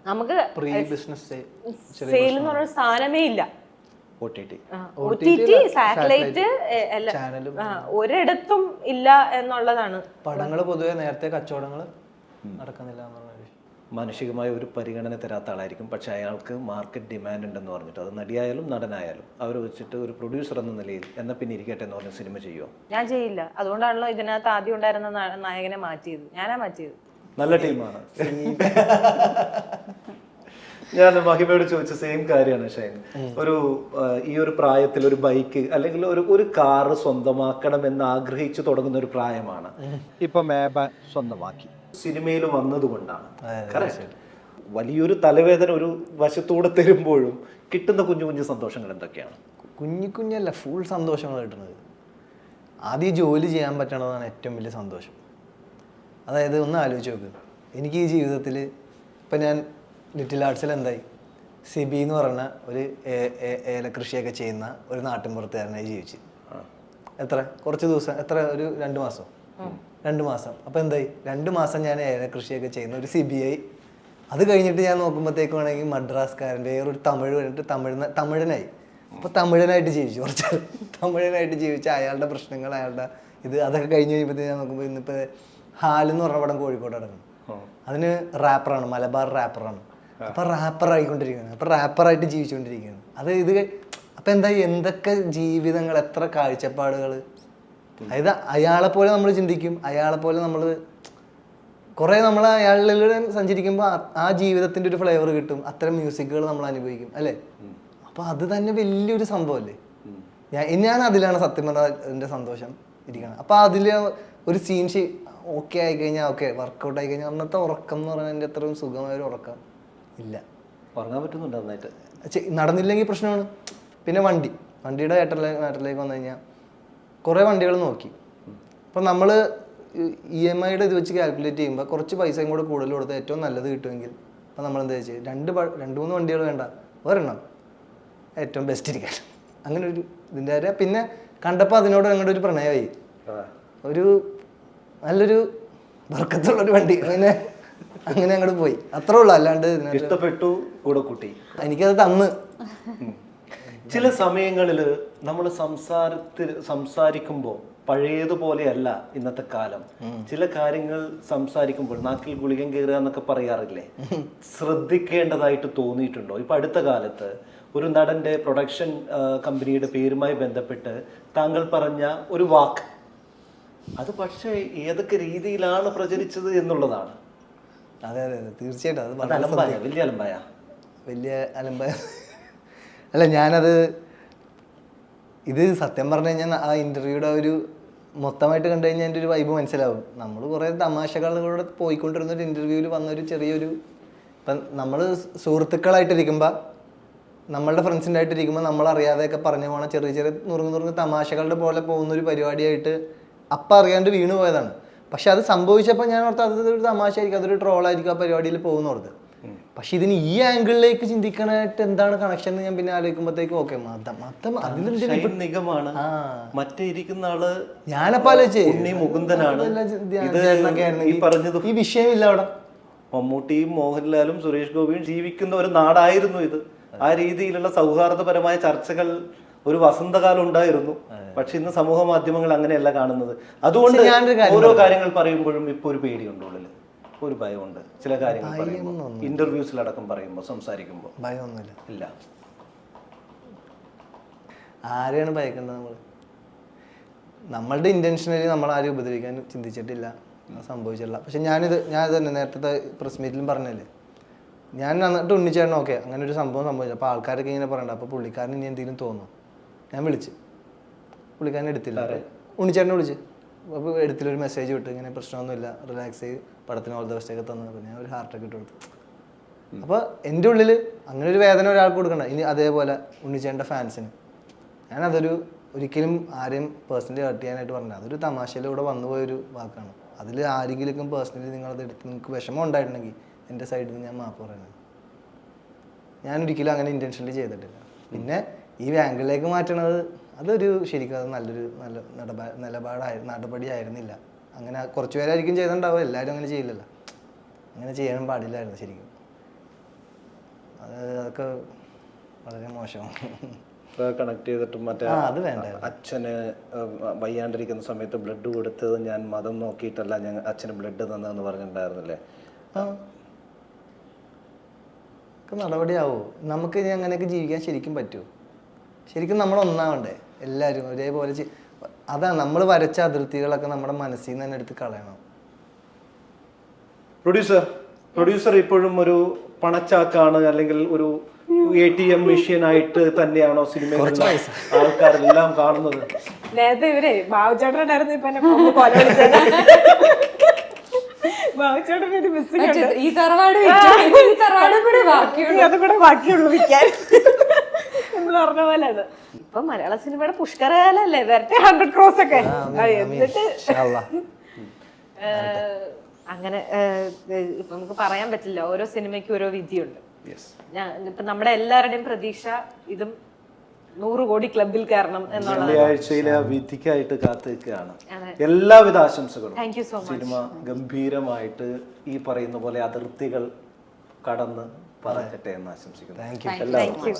Speaker 1: നമുക്ക് സെയിൽ എന്ന് പറഞ്ഞ സ്ഥാനമേ ഇല്ല. OTT, സാറ്റലൈറ്റ് ഒരിടത്തും ഇല്ല എന്നുള്ളതാണ്.
Speaker 4: പടങ്ങള് പൊതുവെ നേരത്തെ കച്ചവടങ്ങള് നടക്കുന്നില്ല.
Speaker 2: മാനുഷികമായ ഒരു പരിഗണന തരാത്ത ആളായിരിക്കും, പക്ഷെ അയാൾക്ക് മാർക്കറ്റ് ഡിമാൻഡ് ഉണ്ടെന്ന് പറഞ്ഞിട്ട് അത് നടിയായാലും നടനായാലും അവർ വെച്ചിട്ട് ഒരു പ്രൊഡ്യൂസർ എന്ന നിലയിൽ എന്നാൽ പിന്നെ ഇരിക്കട്ടെ എന്ന് പറഞ്ഞ സിനിമ ചെയ്യുമോ?
Speaker 1: ഞാൻ ചെയ്യില്ല. അതുകൊണ്ടാണല്ലോ ഇതിനകത്ത് ആദ്യം ഉണ്ടായിരുന്ന നായകനെ മാറ്റിയത്. ഞാനാ മാറ്റിയത്.
Speaker 2: നല്ല ടീമാണ്. ഞാൻ മഹിമയോട് ചോദിച്ച സെയിം കാര്യമാണ് ഷൈൻ. ഈ ഒരു പ്രായത്തിൽ ഒരു ബൈക്ക് അല്ലെങ്കിൽ ഒരു കാറ് സ്വന്തമാക്കണം എന്ന് ആഗ്രഹിച്ചു തുടങ്ങുന്ന ഒരു പ്രായമാണ്.
Speaker 3: ഇപ്പൊ മേബ സ്വന്തമാക്കി.
Speaker 2: സിനിമയിൽ വന്നതുകൊണ്ടാണ്. വലിയൊരു തലവേദന ഒരു വശത്തൂടെ തരുമ്പോഴും കിട്ടുന്ന കുഞ്ഞു കുഞ്ഞു സന്തോഷങ്ങൾ എന്തൊക്കെയാണ്?
Speaker 4: കുഞ്ഞല്ല, ഫുൾ സന്തോഷങ്ങൾ കിട്ടുന്നത്. ആദ്യം ജോലി ചെയ്യാൻ പറ്റണതാണ് ഏറ്റവും വലിയ സന്തോഷം. അതായത് ഒന്ന് ആലോചിച്ച് നോക്ക്, എനിക്ക് ഈ ജീവിതത്തിൽ ഇപ്പം ഞാൻ ലിറ്റിൽ ആർട്സിൽ എന്തായി, സിബി എന്ന് പറഞ്ഞ ഒരു ഏലകൃഷിയൊക്കെ ചെയ്യുന്ന ഒരു നാട്ടിൻപുറത്തുകാരനായി ജീവിച്ച് കുറച്ച് ദിവസം, ഒരു 2 മാസം. അപ്പോൾ എന്തായി, 2 മാസം ഞാൻ ഏലകൃഷിയൊക്കെ ചെയ്യുന്ന ഒരു CBI. അത് കഴിഞ്ഞിട്ട് ഞാൻ നോക്കുമ്പോഴത്തേക്ക് വേണമെങ്കിൽ മദ്രാസ്കാരൻ്റെ വേറൊരു തമിഴ് കഴിഞ്ഞിട്ട് തമിഴനായി. അപ്പോൾ തമിഴനായിട്ട് ജീവിച്ചു, കുറച്ച് തമിഴനായിട്ട് ജീവിച്ച് അയാളുടെ പ്രശ്നങ്ങൾ, അയാളുടെ അതൊക്കെ കഴിഞ്ഞ് കഴിയുമ്പോഴത്തേക്ക് ഞാൻ നോക്കുമ്പോൾ ഇന്നിപ്പോൾ ഹാലെന്ന് പറഞ്ഞ പടം കോഴിക്കോട് നടക്കുന്നു. അതിന് റാപ്പറാണ്, മലബാർ റാപ്പറാണ്. അപ്പോൾ റാപ്പറായിക്കൊണ്ടിരിക്കുകയാണ്, അപ്പോൾ റാപ്പറായിട്ട് ജീവിച്ചുകൊണ്ടിരിക്കുകയാണ്. അപ്പം എന്തായി, എന്തൊക്കെ ജീവിതങ്ങൾ, എത്ര കാഴ്ചപ്പാടുകൾ. അതായത് അയാളെപ്പോലെ നമ്മൾ ചിന്തിക്കും, അയാളെപ്പോലെ നമ്മൾ കുറേ നമ്മൾ അയാളിലൂടെ സഞ്ചരിക്കുമ്പോൾ ആ ജീവിതത്തിൻ്റെ ഒരു ഫ്ലേവർ കിട്ടും. അത്തരം മ്യൂസിക്കുകൾ നമ്മൾ അനുഭവിക്കും അല്ലേ? അപ്പോൾ അത് തന്നെ വലിയൊരു സംഭവമല്ലേ. ഞാൻ അതിലാണ് സത്യം പറഞ്ഞാൽ എൻ്റെ സന്തോഷം ഇരിക്കണം. അപ്പോൾ അതിൽ ഒരു സീൻ ഓക്കെ ആയിക്കഴിഞ്ഞാൽ, ഓക്കെ വർക്കൗട്ട് ആയിക്കഴിഞ്ഞാൽ അന്നത്തെ ഉറക്കം എന്ന് പറഞ്ഞാൽ എൻ്റെ അത്രയും സുഖമായ ഒരു ഉറക്കം ഇല്ല.
Speaker 2: ഉറങ്ങാൻ പറ്റുന്നുണ്ട് നന്നായിട്ട്.
Speaker 4: നടന്നില്ലെങ്കിൽ പ്രശ്നമാണ്. പിന്നെ വണ്ടിയുടെ നാട്ടിലേക്ക് വന്നു കഴിഞ്ഞാൽ കുറേ വണ്ടികൾ നോക്കി. അപ്പം നമ്മൾ EMI ഇത് വെച്ച് കാൽക്കുലേറ്റ് ചെയ്യുമ്പോൾ കുറച്ച് പൈസയും കൂടെ കൂടുതൽ കൊടുത്താൽ ഏറ്റവും നല്ലത് കിട്ടുമെങ്കിൽ അപ്പം നമ്മൾ എന്താ വെച്ചാൽ 2-3 വണ്ടികൾ വേണ്ട, ഒരെണ്ണം ഏറ്റവും ബെസ്റ്റ് ഇരിക്കാൻ, അങ്ങനെ ഒരു ഇതിൻ്റെ കാര്യം. പിന്നെ കണ്ടപ്പോൾ അതിനോട് ഞങ്ങളുടെ ഒരു പ്രണയമായി, ഒരു നല്ലൊരു വർക്കത്തുള്ളൊരു വണ്ടി, അങ്ങനെ അങ്ങോട്ട് പോയി, അത്രേ ഉള്ളൂ. അല്ലാണ്ട്
Speaker 2: ഇഷ്ടപ്പെട്ടു കൂടെ കൂട്ടി.
Speaker 4: എനിക്കത് തന്ന്.
Speaker 2: ചില സമയങ്ങളിൽ നമ്മൾ സംസാരിക്കുമ്പോൾ പഴയതുപോലെയല്ല ഇന്നത്തെ കാലം. ചില കാര്യങ്ങൾ സംസാരിക്കുമ്പോൾ നാക്കിൽ ഗുളികം കയറുക എന്നൊക്കെ പറയാറില്ലേ, ശ്രദ്ധിക്കേണ്ടതായിട്ട് തോന്നിയിട്ടുണ്ടോ? ഇപ്പൊ അടുത്ത കാലത്ത് ഒരു നടന്റെ പ്രൊഡക്ഷൻ കമ്പനിയുടെ പേരുമായി ബന്ധപ്പെട്ട് താങ്കൾ പറഞ്ഞ ഒരു വാക്ക്, അത് പക്ഷേ ഏതൊക്കെ രീതിയിലാണ് പ്രചരിച്ചത് എന്നുള്ളതാണ്.
Speaker 4: അതെ തീർച്ചയായിട്ടും. വലിയ അലമ്പായ അല്ല. ഇത് സത്യം പറഞ്ഞു കഴിഞ്ഞാൽ ആ ഇൻ്റർവ്യൂയുടെ ഒരു മൊത്തമായിട്ട് കണ്ടു കഴിഞ്ഞാൽ എൻ്റെ ഒരു വൈബ് മനസ്സിലാവും. നമ്മൾ കുറേ തമാശകളിലൂടെ പോയിക്കൊണ്ടിരുന്ന ഒരു ഇൻ്റർവ്യൂവിൽ വന്നൊരു ചെറിയൊരു, ഇപ്പം നമ്മൾ സുഹൃത്തുക്കളായിട്ടിരിക്കുമ്പോൾ, നമ്മളുടെ ഫ്രണ്ട്സിൻ്റെ ആയിട്ടിരിക്കുമ്പോൾ നമ്മളറിയാതെയൊക്കെ പറഞ്ഞു പോകണം ചെറിയ നുറുങ്ങ് തമാശകളുടെ പോലെ പോകുന്നൊരു പരിപാടിയായിട്ട് അപ്പം അറിയാണ്ട് വീണ് പോയതാണ്. പക്ഷെ അത് സംഭവിച്ചപ്പോൾ ഞാൻ ഓർത്ത് അതൊരു തമാശയായിരിക്കും, അതൊരു ട്രോളായിരിക്കും, ആ പരിപാടിയിൽ പോകുന്ന ഓർത്ത്. പക്ഷെ ഇതിന് ഈ ആംഗിളിലേക്ക് ചിന്തിക്കാനായിട്ട് എന്താണ് കണക്ഷൻ എന്ന് ഞാൻ പിന്നെ ആലോചിക്കുമ്പോഴത്തേക്കും ഓക്കെ, മതം
Speaker 2: നിഗമാണ്. മറ്റേ ഇരിക്കുന്ന ആള്
Speaker 4: ഞാനപ്പോ ആലോചിച്ചേ
Speaker 2: മുകുന്ദനാണ്.
Speaker 4: ഈ വിഷയമില്ല അവിടെ.
Speaker 2: മമ്മൂട്ടിയും മോഹൻലാലും സുരേഷ് ഗോപിയും ജീവിക്കുന്ന ഒരു നാടായിരുന്നു ഇത്. ആ രീതിയിലുള്ള സൗഹാർദ്ദപരമായ ചർച്ചകൾ ഒരു വസന്തകാലം ഉണ്ടായിരുന്നു. പക്ഷെ ഇന്ന് സമൂഹ മാധ്യമങ്ങൾ അങ്ങനെയല്ല കാണുന്നത്. അതുകൊണ്ട് ഓരോ കാര്യങ്ങൾ പറയുമ്പോഴും ഇപ്പൊ ഒരു പേടിയുണ്ട് ഉള്ളിൽ, ഒരു ഭയമുണ്ട്. ചില കാര്യങ്ങൾ പറയുമ്പോൾ, ഇന്റർവ്യൂസിലടക്കം പറയുമ്പോൾ, സംസാരിക്കുമ്പോൾ
Speaker 4: ഭയമൊന്നുമില്ല.
Speaker 2: ഇല്ല.
Speaker 4: ആരെയാണ് ഭയക്കേണ്ടത്? നമ്മളുടെ ഇന്റൻഷനലി നമ്മൾ ആരും ഉപദ്രവിക്കാൻ ചിന്തിച്ചിട്ടില്ല, സംഭവിച്ചിട്ടില്ല. പക്ഷെ ഞാൻ തന്നെ നേരത്തെ പ്രസ് മീറ്റിലും പറഞ്ഞല്ലേ, ഞാൻ നന്നിട്ട് ഉണ്ണിച്ചേട്ടൻ ഓക്കെ അങ്ങനെ ഒരു സംഭവം സംഭവിച്ചു. അപ്പോൾ ആൾക്കാരൊക്കെ ഇങ്ങനെ പറയണ്ട, അപ്പോൾ പുള്ളിക്കാരൻ ഇനി എന്തെങ്കിലും തോന്നും. ഞാൻ വിളിച്ച്, പുള്ളിക്കാരൻ എടുത്തില്ല. ഉണ്ണിച്ചേട്ടനെ വിളിച്ച്, അപ്പോൾ എടുത്തില്ലൊരു മെസ്സേജ് വിട്ട്, ഇങ്ങനെ പ്രശ്നമൊന്നുമില്ല, റിലാക്സ് ചെയ്ത് പടത്തിന് ഓൾ ദ ബെസ്റ്റ് ഒക്കെ തന്നു. അപ്പോൾ ഞാൻ ഒരു ഹാർട്ടൊക്കെ ഇട്ട് കൊടുത്തു. അപ്പോൾ എൻ്റെ ഉള്ളിൽ അങ്ങനെ ഒരു വേദന ഒരാൾക്ക് കൊടുക്കണ്ട. ഇനി അതേപോലെ ഉണ്ണിച്ചേട്ടൻ്റെ ഫാൻസിന് ഞാനതൊരു ഒരിക്കലും ആരെയും പേഴ്സണലി ഹർട്ട് ചെയ്യാനായിട്ട് പറഞ്ഞില്ല. അതൊരു തമാശയിലൂടെ വന്നുപോയൊരു വാക്കാണ്. അതിൽ ആരെങ്കിലും പേഴ്സണലി നിങ്ങളത് എടുത്ത് നിങ്ങൾക്ക് വിഷമം ഉണ്ടായിട്ടുണ്ടെങ്കിൽ എൻ്റെ സൈഡിൽ നിന്ന് ഞാൻ മാപ്പ് പറയുന്നത്. ഞാനൊരിക്കലും അങ്ങനെ ഇൻറ്റൻഷനലി ചെയ്തിട്ടില്ല. പിന്നെ ഈ ആംഗിളിലേക്ക് മാറ്റണത് അതൊരു ശരിക്കും അത് നല്ല നടപടിയായിരുന്നില്ല. അങ്ങനെ കുറച്ച് പേരായിരിക്കും ചെയ്തിട്ടുണ്ടാവുക, എല്ലാവരും അങ്ങനെ ചെയ്യില്ലല്ലോ. അങ്ങനെ ചെയ്യാനും പാടില്ലായിരുന്നു ശരിക്കും. അതൊക്കെ വളരെ മോശമാണ്.
Speaker 2: കണക്ട് ചെയ്തിട്ട് മറ്റേ
Speaker 4: അത് വേണ്ട.
Speaker 2: അച്ഛന് വയ്യാണ്ടിരിക്കുന്ന സമയത്ത് ബ്ലഡ് കൊടുത്തത് ഞാൻ മതം നോക്കിയിട്ടല്ല ഞാൻ അച്ഛന് ബ്ലഡ് തന്നതെന്ന് പറഞ്ഞിട്ടുണ്ടായിരുന്നില്ലേ?
Speaker 4: ഒക്കെ നടപടിയാവോ? നമുക്ക് ഇനി അങ്ങനെയൊക്കെ ജീവിക്കാൻ ശരിക്കും പറ്റുമോ? ശരിക്കും നമ്മൾ ഒന്നാവണ്ടേ എല്ലാവരും ഒരേപോലെ? അതാണ് നമ്മൾ വരച്ച അതിർത്തികളൊക്കെ നമ്മുടെ മനസ്സിൽ നിന്ന് തന്നെ എടുത്ത് കളയണം.
Speaker 2: പ്രൊഡ്യൂസർ ഇപ്പോഴും ഒരു പണച്ചാക്കാണ് അല്ലെങ്കിൽ ഒരു ATM മെഷീൻ ആയിട്ട് തന്നെയാണോ സിനിമയിൽ ആൾക്കാരെല്ലാം കാണുന്നത്?
Speaker 1: നേരത്തെ ഇവരെ ബാബുചേട്ടനായിരുന്നു ഇപ്പൊ എന്നെ കൊന്ന് കൊല വിളിച്ചത്. ബാബുചേട്ടൻ ഒരു മിസ്സിംഗ് ഉണ്ട്.
Speaker 5: ഈ തറവാട് കൂടെ ബാക്കിയുള്ളൂ,
Speaker 1: അത് കൂടെ ബാക്കിയുള്ളൂ വിൽക്കാൻ എന്ന് പറഞ്ഞ പോലെ അത്. ഇപ്പൊ മലയാള സിനിമയുടെ പുഷ്കരകാലല്ലേ, വരട്ടെ 100 crores ഒക്കെ. എന്നിട്ട് അങ്ങനെ ഇപ്പൊ നമുക്ക് പറയാൻ പറ്റില്ല, ഓരോ സിനിമയ്ക്കും ഓരോ വിധിയുണ്ട്. ഇപ്പൊ നമ്മുടെ എല്ലാവരുടെയും പ്രതീക്ഷ ഇതും 100 കോടി ക്ലബിൽ കയറണം എന്നുള്ളത്.
Speaker 2: വെള്ളിയാഴ്ചയിലെ ആ വിധിക്കായിട്ട് കാത്തു നിൽക്കുകയാണ്. എല്ലാവിധ ആശംസകളും.
Speaker 1: Thank you so much.
Speaker 2: Cinema ഗംഭീരമായിട്ട് ഈ പറയുന്ന പോലെ അതിർത്തികൾ കടന്ന് പറക്കട്ടെ എന്ന് ആശംസിക്കുന്നു.
Speaker 4: Thank you.
Speaker 5: Thank you.